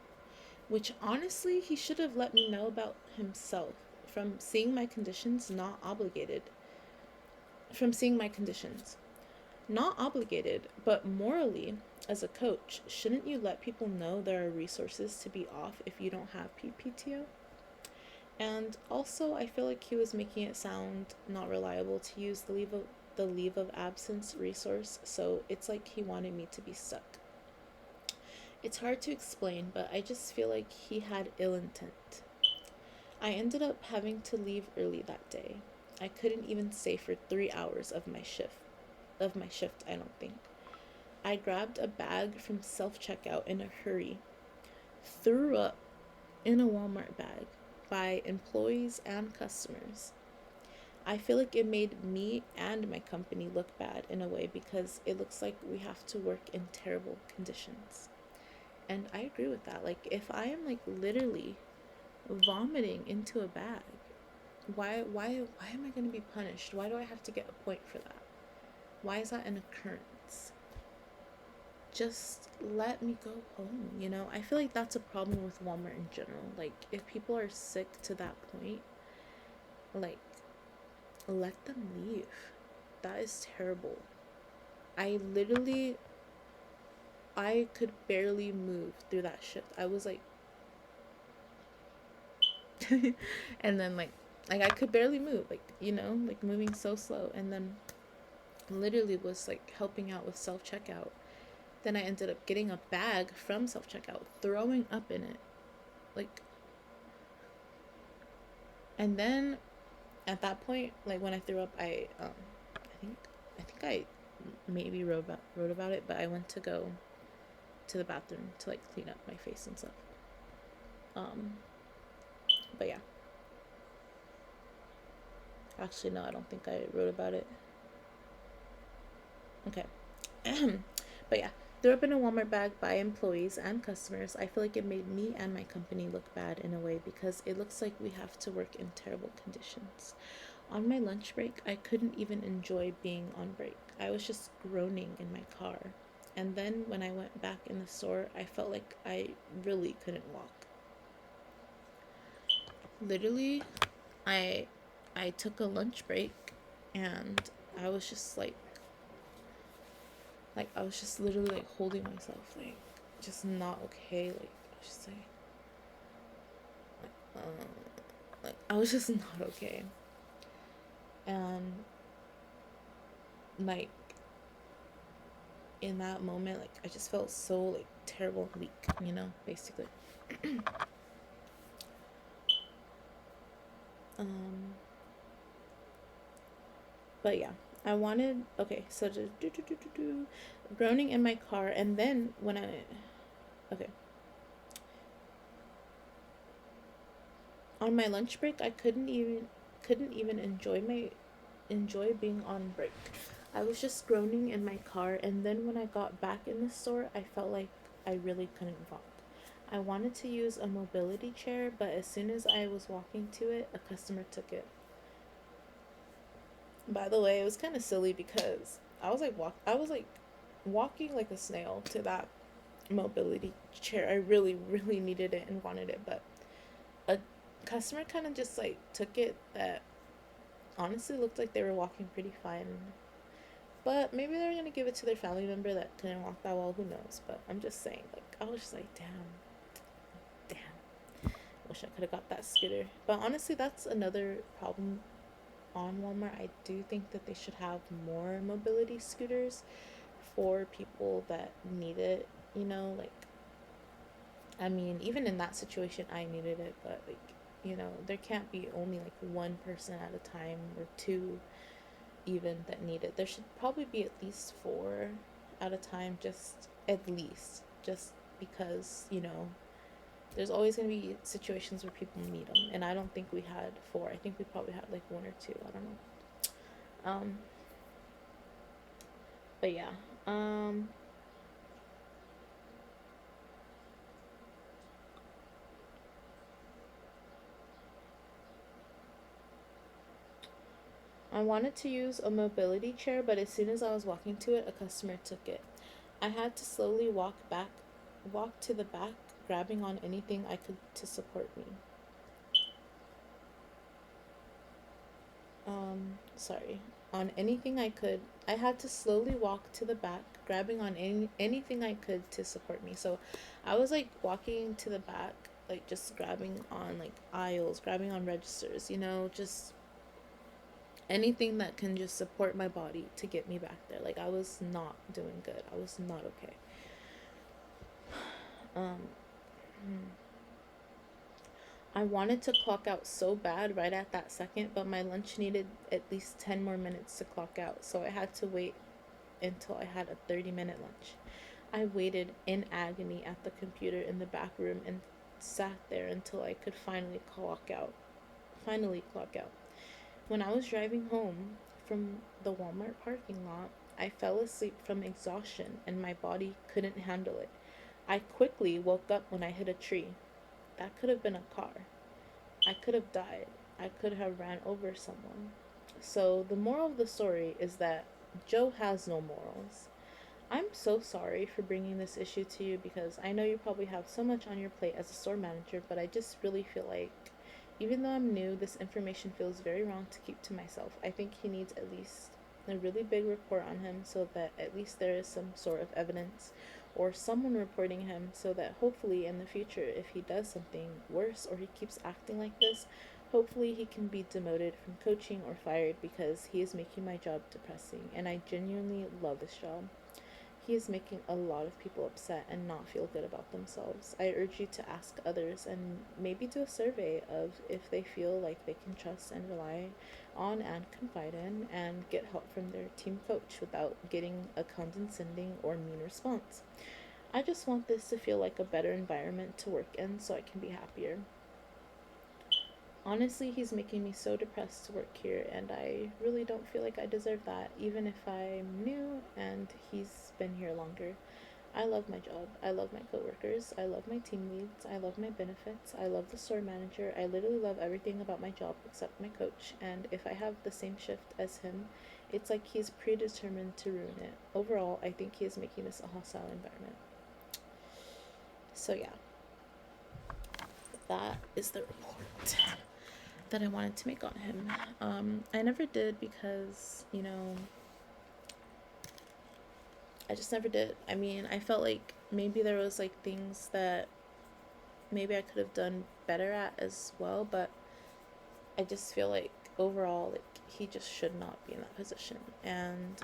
Which, honestly, he should have let me know about himself. From seeing my conditions, not obligated. From seeing my conditions. Not obligated, but morally, as a coach, shouldn't you let people know there are resources to be off if you don't have PPTO? And also, I feel like he was making it sound not reliable to use the leave of absence resource, so it's like he wanted me to be stuck. It's hard to explain, but I just feel like he had ill intent. I ended up having to leave early that day. I couldn't even stay for 3 hours of my shift. I don't think. I grabbed a bag from self-checkout in a hurry. Threw up in a Walmart bag by employees and customers. I feel like it made me and my company look bad in a way because it looks like we have to work in terrible conditions. And I agree with that. Like, if I am, like, literally vomiting into a bag, why am I going to be punished? Why do I have to get a point for that? Why is that an occurrence? just let me go home, you know? I feel like that's a problem with Walmart in general. Like, if people are sick to that point, like, let them leave. That is terrible. I literally, I could barely move through that shift. I was like, and then like I could barely move, like, you know, like moving so slow, and then literally was like helping out with self checkout. Then I ended up getting a bag from self checkout, throwing up in it, like, and then at that point, like when I threw up, I think I maybe wrote about it, but I went to go to the bathroom to like clean up my face and stuff. Um, but yeah, actually no, I don't think I wrote about it. Okay. But yeah, threw up in a Walmart bag by employees and customers. I feel like it made me and my company look bad in a way because it looks like we have to work in terrible conditions. On my lunch break, I couldn't even enjoy being on break. I was just groaning in my car. And then when I went back in the store, I felt like I really couldn't walk. Literally, I I took a lunch break and I was just like I was just literally like holding myself, like just not okay. Like I was just like I was just not okay. And like in that moment, like I just felt so like terrible and weak, you know, basically. um but yeah, I wanted, okay, so just groaning in my car, and then when I, okay, on my lunch break, I couldn't even enjoy being on break. I was just groaning in my car, and then when I got back in the store, I felt like I really couldn't walk. I wanted to use a mobility chair, but as soon as I was walking to it, a customer took it. By the way, it was kind of silly because I was like walking like a snail to that mobility chair. I really really needed it and wanted it, but a customer kind of just like took it that honestly looked like they were walking pretty fine. But maybe they're gonna give it to their family member that couldn't walk that well. Who knows? But I'm just saying, like I was just like, damn. Wish I could have got that scooter. But honestly, that's another problem on Walmart. I do think that they should have more mobility scooters for people that need it. You know, like I mean, even in that situation, I needed it, but like you know, there can't be only like one person at a time or two even that need it. There should probably be at least four at a time, just at least, just because you know there's always going to be situations where people need them, and I don't think we had four. I think we probably had like one or two. I don't know. But yeah. I wanted to use a mobility chair, but as soon as I was walking to it, a customer took it. I had to slowly walk to the back, grabbing on anything I could to support me. Sorry. On anything I could. I had to slowly walk to the back, grabbing on anything I could to support me. So I was like walking to the back, like just grabbing on like aisles, grabbing on registers, you know, just anything that can just support my body to get me back there. Like I was not doing good. I was not okay. Um I wanted to clock out so bad right at that second, but my lunch needed at least 10 more minutes to clock out, so I had to wait until I had a 30-minute lunch. I waited in agony at the computer in the back room and sat there until I could finally clock out. Finally clock out. When I was driving home from the Walmart parking lot, I fell asleep from exhaustion and my body couldn't handle it. I quickly woke up when I hit a tree. That could have been a car. I could have died. I could have ran over someone. So, the moral of the story is that Joe has no morals. I'm so sorry for bringing this issue to you because I know you probably have so much on your plate as a store manager, but I just really feel like even though I'm new, this information feels very wrong to keep to myself. I think he needs at least a really big report on him so that at least there is some sort of evidence or someone reporting him so that hopefully in the future, if he does something worse or he keeps acting like this, hopefully he can be demoted from coaching or fired because he is making my job depressing and I genuinely love this job. He is making a lot of people upset and not feel good about themselves. I urge you to ask others and maybe do a survey of if they feel like they can trust and rely on and confide in and get help from their team coach without getting a condescending or mean response. I just want this to feel like a better environment to work in so I can be happier. Honestly, he's making me so depressed to work here, and I really don't feel like I deserve that, even if I'm new and he's been here longer. I love my job. I love my coworkers. I love my team leads. I love my benefits. I love the store manager. I literally love everything about my job except my coach. And if I have the same shift as him, it's like he's predetermined to ruin it. Overall, I think he is making this a hostile environment. So, yeah, that is the report that I wanted to make on him. I never did because, I just never did. I mean, I felt like maybe there was like things that maybe I could have done better at as well, but I just feel like overall, like, he just should not be in that position. And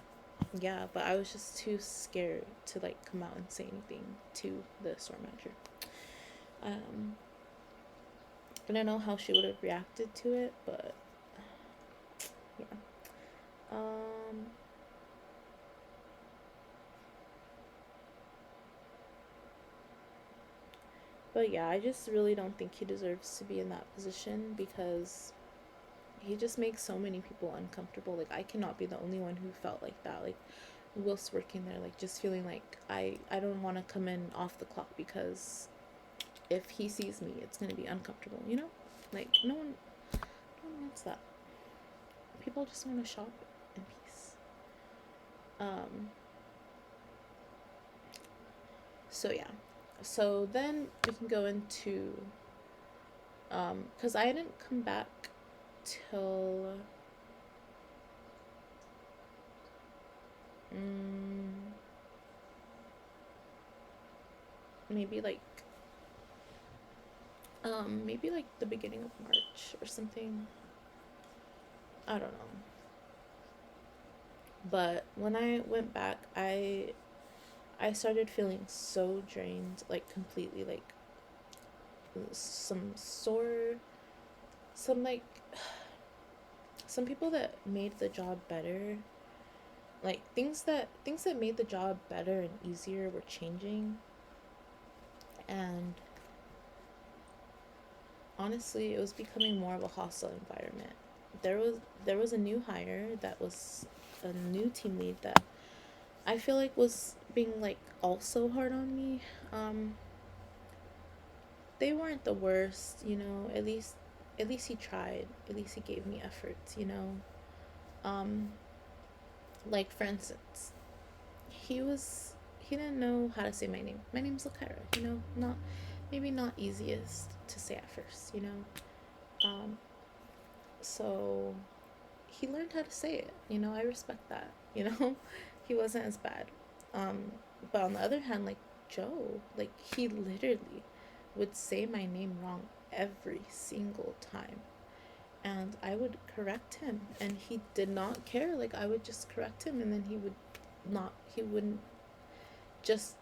yeah, but I was just too scared to like come out and say anything to the store manager. I don't know how she would have reacted to it, but yeah. Um, but yeah, I just really don't think he deserves to be in that position because he just makes so many people uncomfortable. Like, I cannot be the only one who felt like that. Like, whilst working there, like, just feeling like I don't want to come in off the clock because if he sees me, it's going to be uncomfortable, you know? Like, no one wants that. People just want to shop in peace. So yeah. So then we can go into, because I didn't come back till maybe like maybe like the beginning of March or something. I don't know. But when I went back, I started feeling so drained, like completely, like some sore, some like some people that made the job better, like things that made the job better and easier were changing, and honestly, it was becoming more of a hostile environment. There was a new hire that was a new team lead that I feel like was being like also hard on me. They weren't the worst, At least he tried. At least he gave me effort. Um, like for instance, he didn't know how to say my name. My name's Lakira. Not maybe not easiest to say at first. Um, so he learned how to say it. I respect that. He wasn't as bad. Um, but on the other hand, like Joe, like he literally would say my name wrong every single time. And I would correct him, and he did not care. Like, I would just correct him, and then he wouldn't just,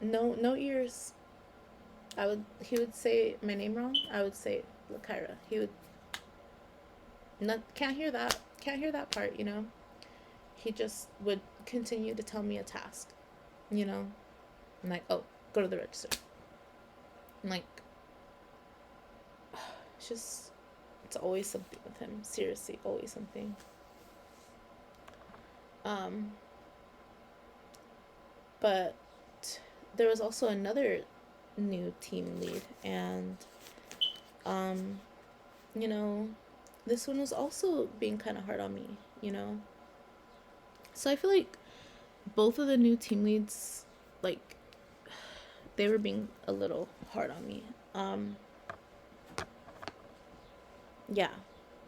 no ears. He would say my name wrong. I would say Lakira. He would not, can't hear that part. He just would continue to tell me a task, you know? I'm like, oh, go to the register. I'm like, it's always something with him. Seriously, always something. But there was also another new team lead, and um, you know, this one was also being kind of hard on me. So I feel like both of the new team leads, like, they were being a little hard on me. Yeah,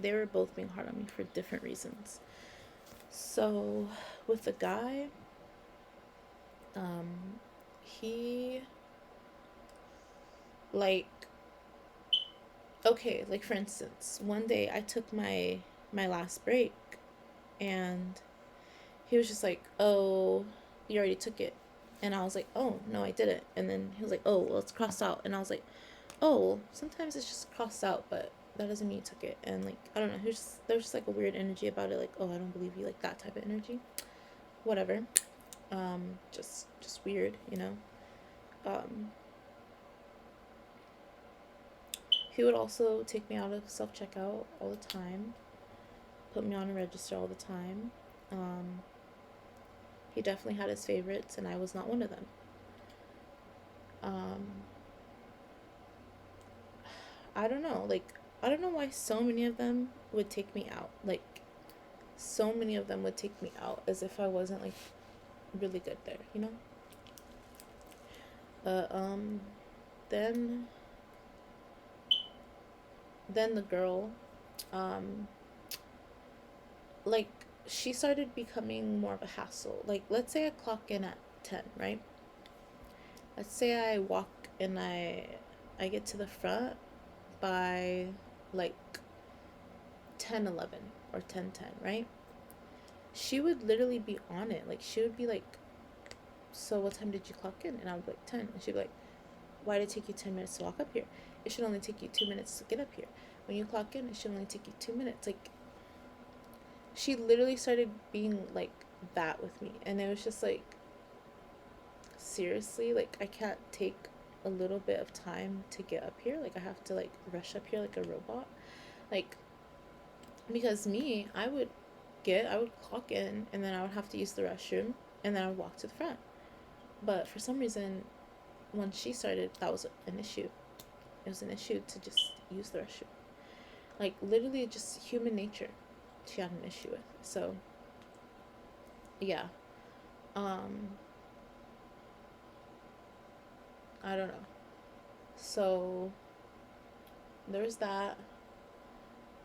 they were both being hard on me for different reasons. So with the guy, he, like, okay, like for instance, one day I took my last break, and he was just like, "Oh, you already took it." And I was like, "Oh, no, I didn't." And then he was like, "Oh, well, it's crossed out." And I was like, "Oh, well, sometimes it's just crossed out, but that doesn't mean you took it." And like, I don't know, there was just like a weird energy about it, like, "Oh, I don't believe you," like that type of energy. Whatever. Just weird, you know. Um, he would also take me out of self checkout all the time, put me on a register all the time. Um, he definitely had his favorites, and I was not one of them. Um, I don't know, like, I don't know why so many of them would take me out. Like, so many of them would take me out as if I wasn't, like, really good there, you know? Uh, um, then, then the girl, um, like, she started becoming more of a hassle. Like, let's say I clock in at 10, right? Let's say I walk and I get to the front by, like, 10:11 or 10:10, right? She would literally be on it. Like, she would be like, "So what time did you clock in?" And I would be like, 10. And she'd be like, "Why did it take you 10 minutes to walk up here? It should only take you 2 minutes to get up here. When you clock in, it should only take you 2 minutes." Like, she literally started being like that with me. And it was just like, seriously, like, I can't take a little bit of time to get up here. Like, I have to like rush up here like a robot. Like, because me, I would clock in, and then I would have to use the restroom, and then I would walk to the front. But for some reason, when she started, that was an issue. It was an issue to just use the restroom. Like, literally just human nature she had an issue with. So yeah. um I don't know. So there's that.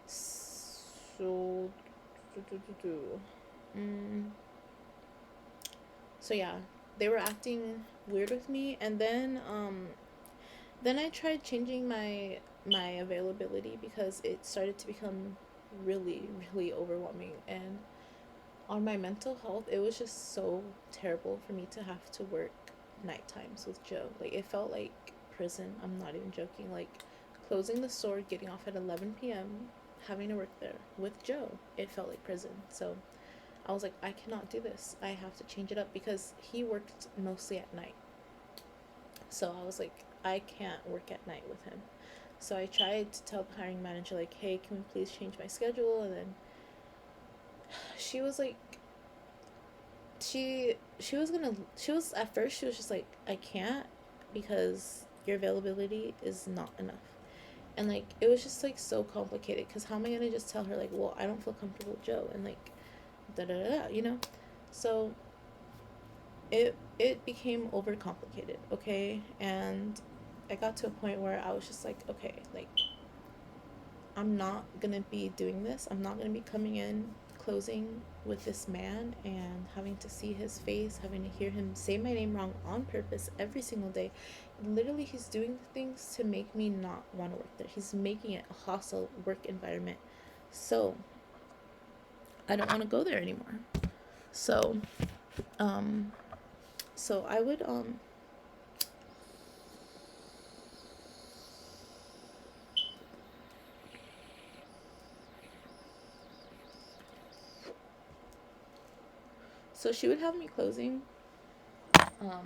So mm, so yeah, they were acting weird with me. And then I tried changing my availability because it started to become really, really overwhelming. And on my mental health, it was just so terrible for me to have to work night times with Joe. Like, it felt like prison. I'm not even joking. Like, closing the store, getting off at 11 p.m., having to work there with Joe, it felt like prison. So I was like, I cannot do this. I have to change it up because he worked mostly at night. So I was like, I can't work at night with him. So I tried to tell the hiring manager, like, "Hey, can we please change my schedule?" And then she was like, she was, at first she was just like, "I can't, because your availability is not enough." And like, it was just like so complicated, because how am I gonna just tell her, like, "Well, I don't feel comfortable with Joe," and like, da da da, you know? So it became overcomplicated, okay? And I got to a point where I was just like, okay, like, I'm not gonna be doing this. I'm not gonna be coming in, closing with this man, and having to see his face, having to hear him say my name wrong on purpose every single day. Literally, he's doing things to make me not want to work there. He's making it a hostile work environment. So I don't want to go there anymore. So, um, so I would, so she would have me closing, um,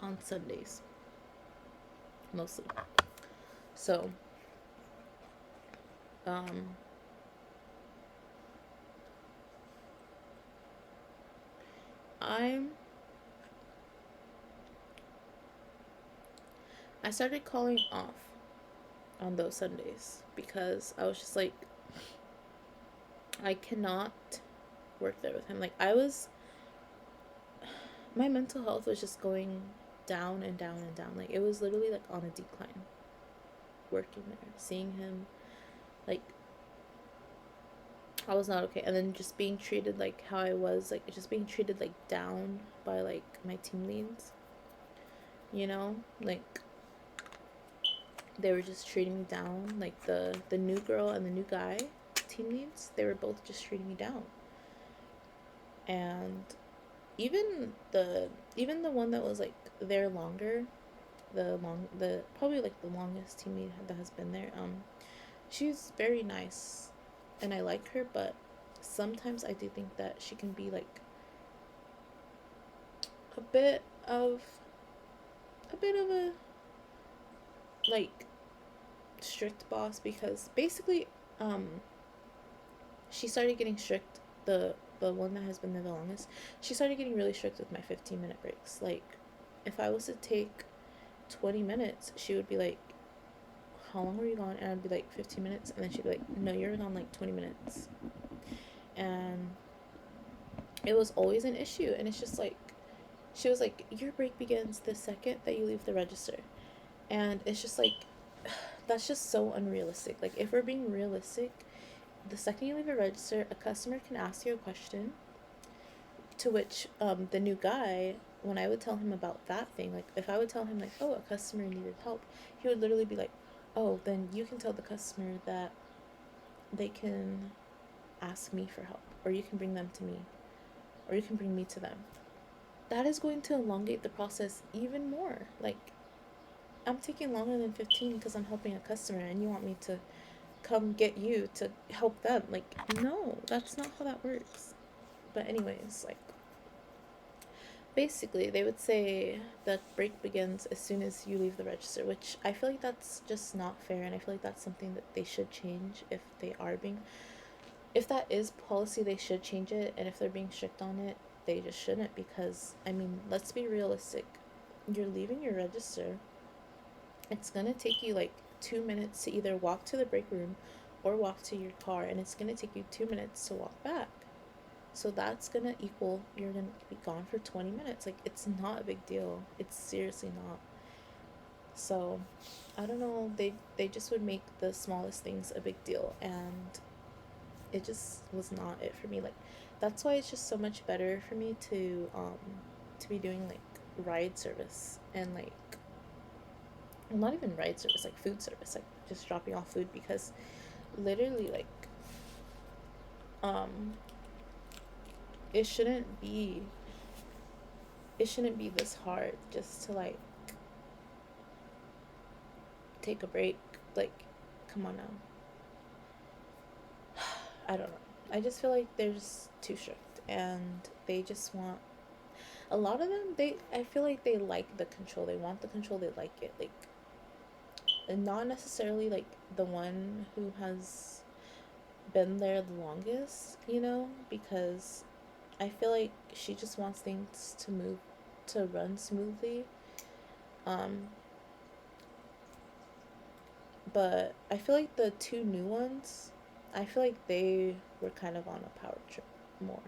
on Sundays, mostly. So, um, I'm I started calling off on those Sundays because I was just like, I cannot work there with him. Like, my mental health was just going down and down and down. Like, it was literally like on a decline working there, seeing him. Like, I was not okay. And then just being treated like how I was, like, just being treated like down by like my team leads, you know? Like, they were just treating me down. Like, the new girl and the new guy team leads, they were both just treating me down. And even the one that was like there longer, the probably like the longest team lead that has been there, she's very nice and I like her, but sometimes I do think that she can be like a bit of a like strict boss, because basically um she started getting strict, the one that has been there the longest, she started getting really strict with my 15-minute breaks. Like, if I was to take 20 minutes, she would be like, how long were you gone? And I'd be like, 15 minutes. And then she'd be like, no, you're gone like 20 minutes. And it was always an issue. And it's just like, she was like, your break begins the second that you leave the register. And it's just like, that's just so unrealistic. Like, if we're being realistic, the second you leave a register, a customer can ask you a question, to which the new guy, when I would tell him about that thing, like, if I would tell him like, oh, a customer needed help, he would literally be like, oh, then you can tell the customer that they can ask me for help, or you can bring them to me, or you can bring me to them. That is going to elongate the process even more. Like, I'm taking longer than 15 because I'm helping a customer, and you want me to come get you to help them. Like, no, that's not how that works. But anyways, like, basically they would say that break begins as soon as you leave the register, which I feel like that's just not fair, and I feel like that's something that they should change. If that is policy, they should change it, and if they're being strict on it, they just shouldn't, because I mean, let's be realistic. You're leaving your register, it's gonna take you like 2 minutes to either walk to the break room or walk to your car, and it's gonna take you 2 minutes to walk back. So that's gonna equal, you're gonna be gone for 20 minutes. Like, it's not a big deal. It's seriously not. So, I don't know. They just would make the smallest things a big deal, and it just was not it for me. Like, that's why it's just so much better for me to be doing like ride service, and like, well, not even ride service, like food service, like just dropping off food, because literally, like, um it shouldn't be this hard just to like take a break. Like, come on now. I don't know. I just feel like they're just too strict, and they just want, a lot of them, I feel like they like the control. They want the control. They like it. Like, and not necessarily like the one who has been there the longest, because I feel like she just wants things to run smoothly. Um, but I feel like the two new ones, I feel like they were kind of on a power trip more.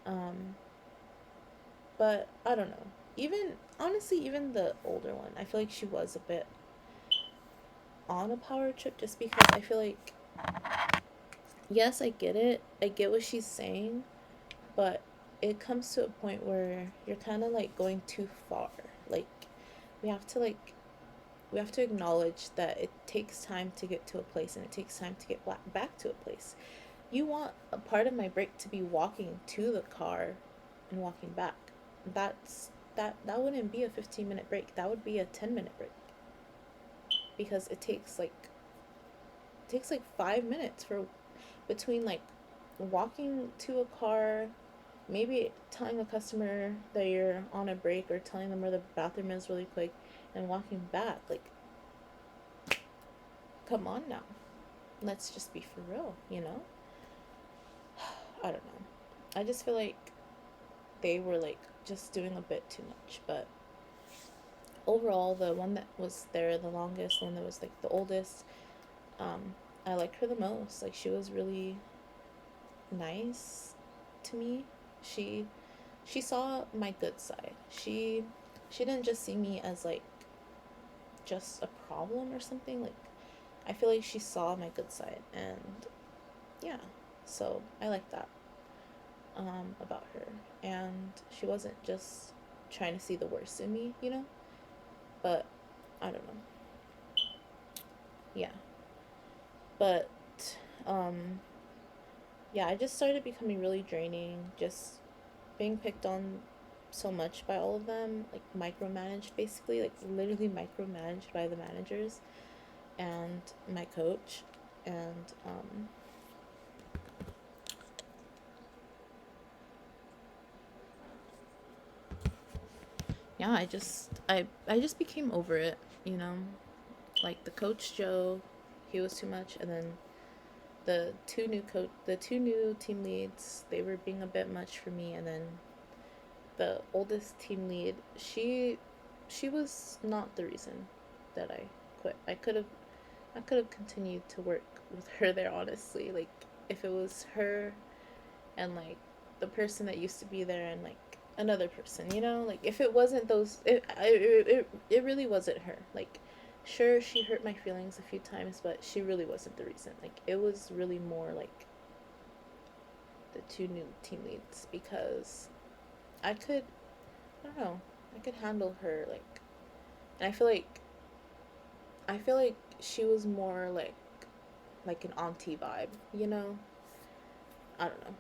Um, but I don't know. Even, honestly, even the older one, I feel like she was a bit on a power trip, just because I feel like, yes, I get it. I get what she's saying, but it comes to a point where you're kind of like going too far. Like, we have to like we have to acknowledge that it takes time to get to a place, and it takes time to get back to a place. You want a part of my break to be walking to the car and walking back. That wouldn't be a 15-minute break. That would be a 10-minute break, because it takes like 5 minutes for between like walking to a car, maybe telling a customer that you're on a break, or telling them where the bathroom is really quick, and walking back. Like, come on now. Let's just be for real. I don't know. I just feel like they were like just doing a bit too much. But overall, the one that was there the longest, the one that was like the oldest, I liked her the most. Like, she was really nice. to me. She she saw my good side. She didn't just see me as like just a problem or something. Like I feel like she saw my good side, and yeah, so I like that about her. And she wasn't just trying to see the worst in me, you know. But I don't know. Yeah, but um, yeah, I just started becoming really draining. Just being picked on so much by all of them, like micromanaged basically, like literally micromanaged by the managers and my coach. And yeah, I just became over it, you know. Like the coach Joe, he was too much, and then the two new team leads, they were being a bit much for me, and then the oldest team lead, she was not the reason that I quit. I could have continued to work with her there, honestly. Like if it was her and like the person that used to be there and like another person, you know, like if it wasn't those, it really wasn't her. Like sure, she hurt my feelings a few times, but she really wasn't the reason. Like it was really more like the two new team leads, because I could, I don't know, I could handle her. Like, and I feel like she was more like an auntie vibe, you know. I don't know.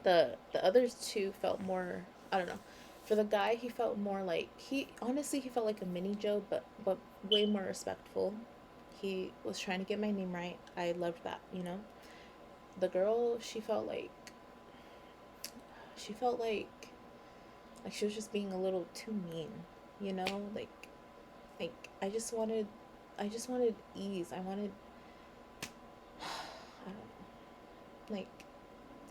The others two felt more, I don't know. For the guy, he felt more like, he honestly, he felt like a mini Joe, but way more respectful. He was trying to get my name right. I loved that, you know. The girl, she felt like she was just being a little too mean, you know. Like I just wanted ease. I wanted I don't know. Like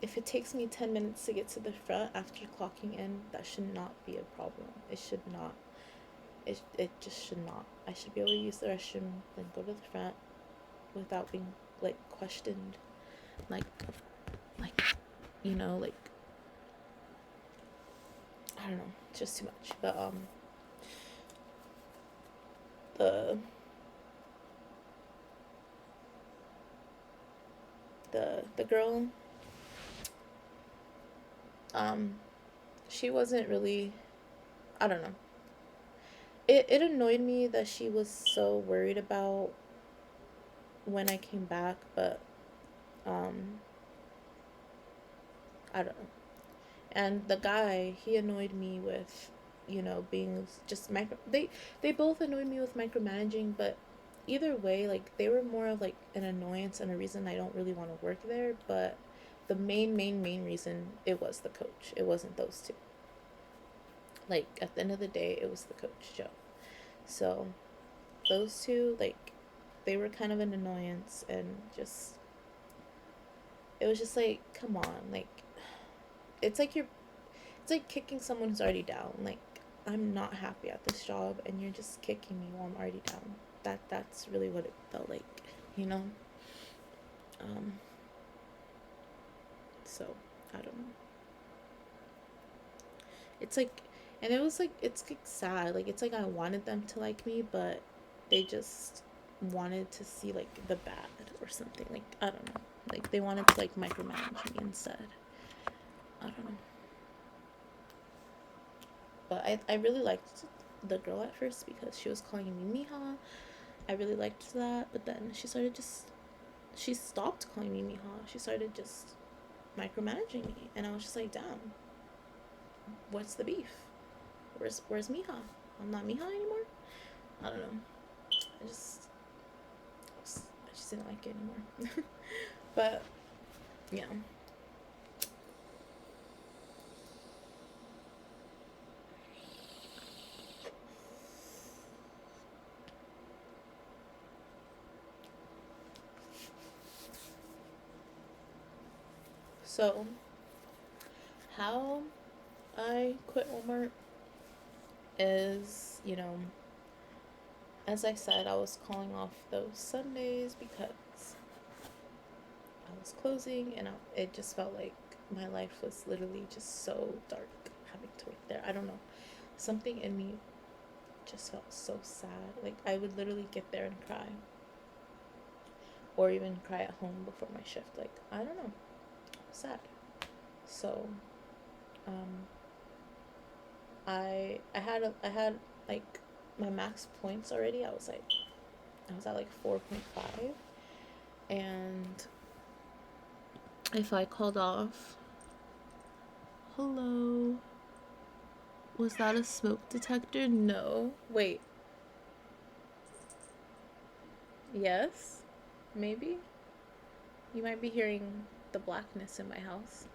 if it takes me 10 minutes to get to the front after clocking in, that should not be a problem. It should not. It just should not. I should be able to use the restroom, then go to the front without being like questioned. Like, like, you know, like, I don't know, it's just too much. But, the, the girl, um, she wasn't really, I don't know. It annoyed me that she was so worried about when I came back, but, um, I don't know. And the guy, he annoyed me with, you know, being just they both annoyed me with micromanaging, but either way, like they were more of like an annoyance and a reason I don't really want to work there. But the main reason, it was the coach. It wasn't those two. Like at the end of the day, it was the coach Joe. So those two, like, they were kind of an annoyance, and just, it was just like, come on, like, it's like you're it's like kicking someone who's already down. Like, I'm not happy at this job, and you're just kicking me while I'm already down. That's really what it felt like, you know. Um. So I don't know. It's like, and it was like, it's like sad. Like it's like I wanted them to like me, but they just wanted to see like the bad or something. Like I don't know. Like they wanted to like micromanage me instead. I don't know. But I really liked the girl at first because she was calling me Mija. I really liked that, but then she stopped calling me Mija. She started just micromanaging me, and I was just like, damn, what's the beef? Where's Mija? I'm not Mija anymore. I don't know. I just I just didn't like it anymore. But yeah. So how I quit Walmart is, you know, as I said, I was calling off those Sundays because I was closing, and it just felt like my life was literally just so dark having to work there. I don't know. Something in me just felt so sad. Like, I would literally get there and cry. Or even cry at home before my shift. Like, I don't know. Sad. So, I had like my max points already. I was at like 4.5, and if I called off, hello, was that a smoke detector? No. Wait. Yes? Maybe? You might be hearing the blackness in my house,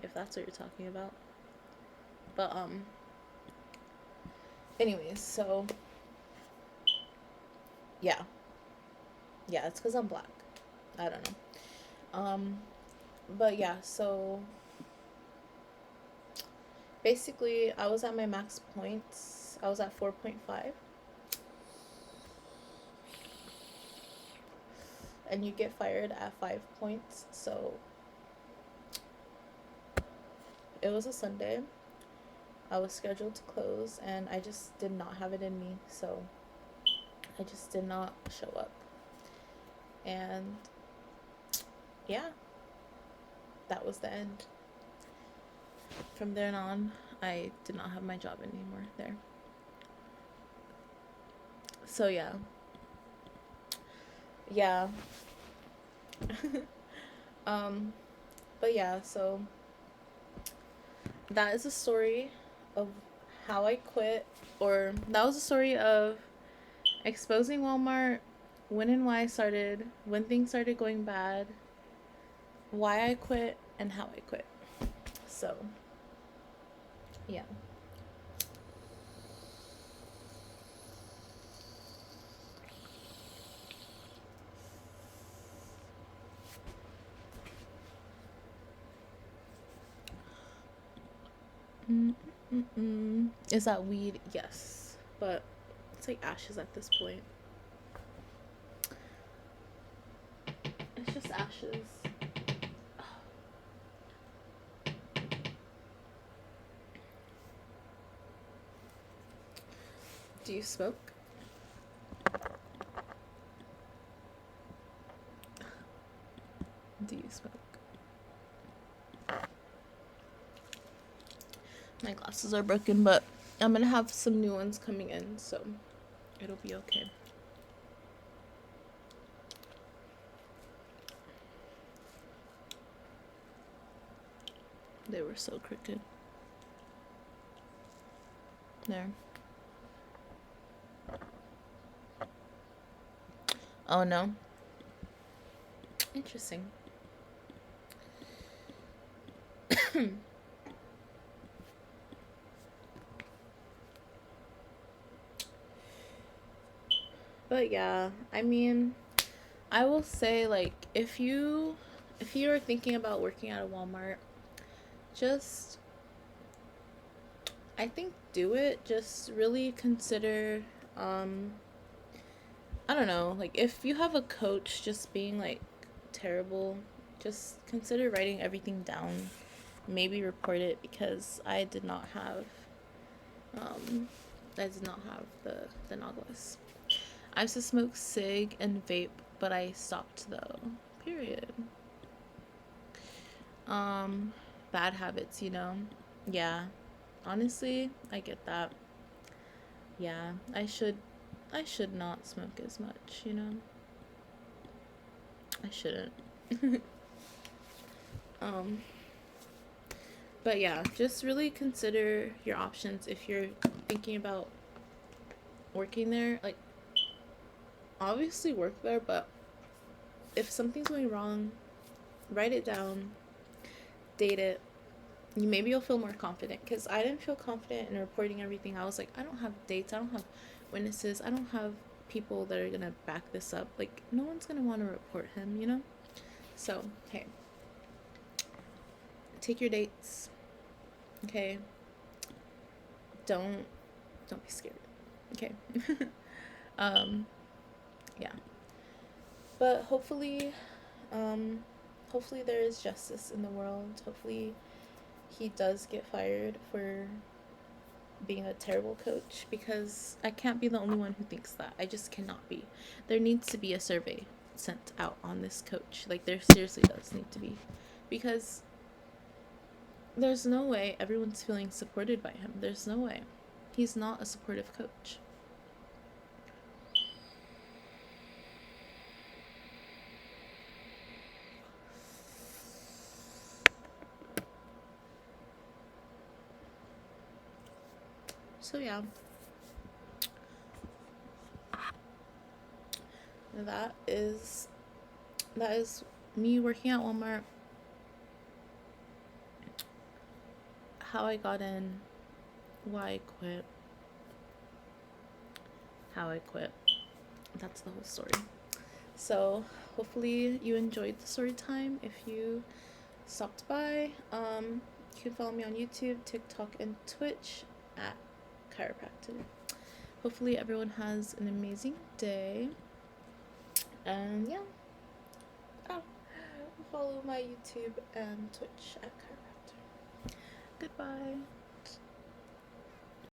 if that's what you're talking about. But, anyways, so, yeah. Yeah, it's because I'm black. I don't know. But yeah, so basically, I was at my max points. I was at 4.5. And you get fired at 5 points. So it was a Sunday. I was scheduled to close, and I just did not have it in me. So I just did not show up. And yeah, that was the end. From then on, I did not have my job anymore there. So yeah. Yeah. But yeah, so that is a story of how I quit, or that was a story of exposing Walmart, when and why I started, when things started going bad, why I quit, and how I quit. So, yeah. Is that weed? Yes. But it's like ashes at this point. It's just ashes. Do you smoke? Do you smoke? My glasses are broken, but I'm gonna have some new ones coming in, so it'll be okay. They were so crooked. There. Oh no. Interesting. But yeah, I mean, I will say, like, if you are thinking about working at a Walmart, just, I think, do it. Just really consider, I don't know, like, if you have a coach just being like terrible, just consider writing everything down. Maybe report it, because um I did not have the Nautilus. I used to smoke cig and vape, but I stopped though. Period. Bad habits, Yeah. Honestly, I get that. Yeah, I should not smoke as much. I shouldn't. um but yeah, just really consider your options if you're thinking about working there. Like, obviously work there, but if something's going wrong, write it down, date it. Maybe you'll feel more confident, because I didn't feel confident in reporting everything. I was like, I don't have dates, I don't have witnesses, I don't have people that are gonna back this up. Like, no one's gonna want to report him. So, hey, take your dates. Okay, don't be scared. Okay. um yeah, but hopefully hopefully there is justice in the world. Hopefully he does get fired for being a terrible coach, because I can't be the only one who thinks that. I just cannot be. There needs to be a survey sent out on this coach. Like, there seriously does need to be, because there's no way everyone's feeling supported by him. There's no way. He's not a supportive coach. So yeah, that is me working at Walmart, how I got in, why I quit, how I quit. That's the whole story. So hopefully you enjoyed the story time. If you stopped by, you can follow me on YouTube, TikTok, and Twitch at kyerapractor. Hopefully everyone has an amazing day. And yeah, follow my YouTube and Twitch at kyerapractor. Goodbye.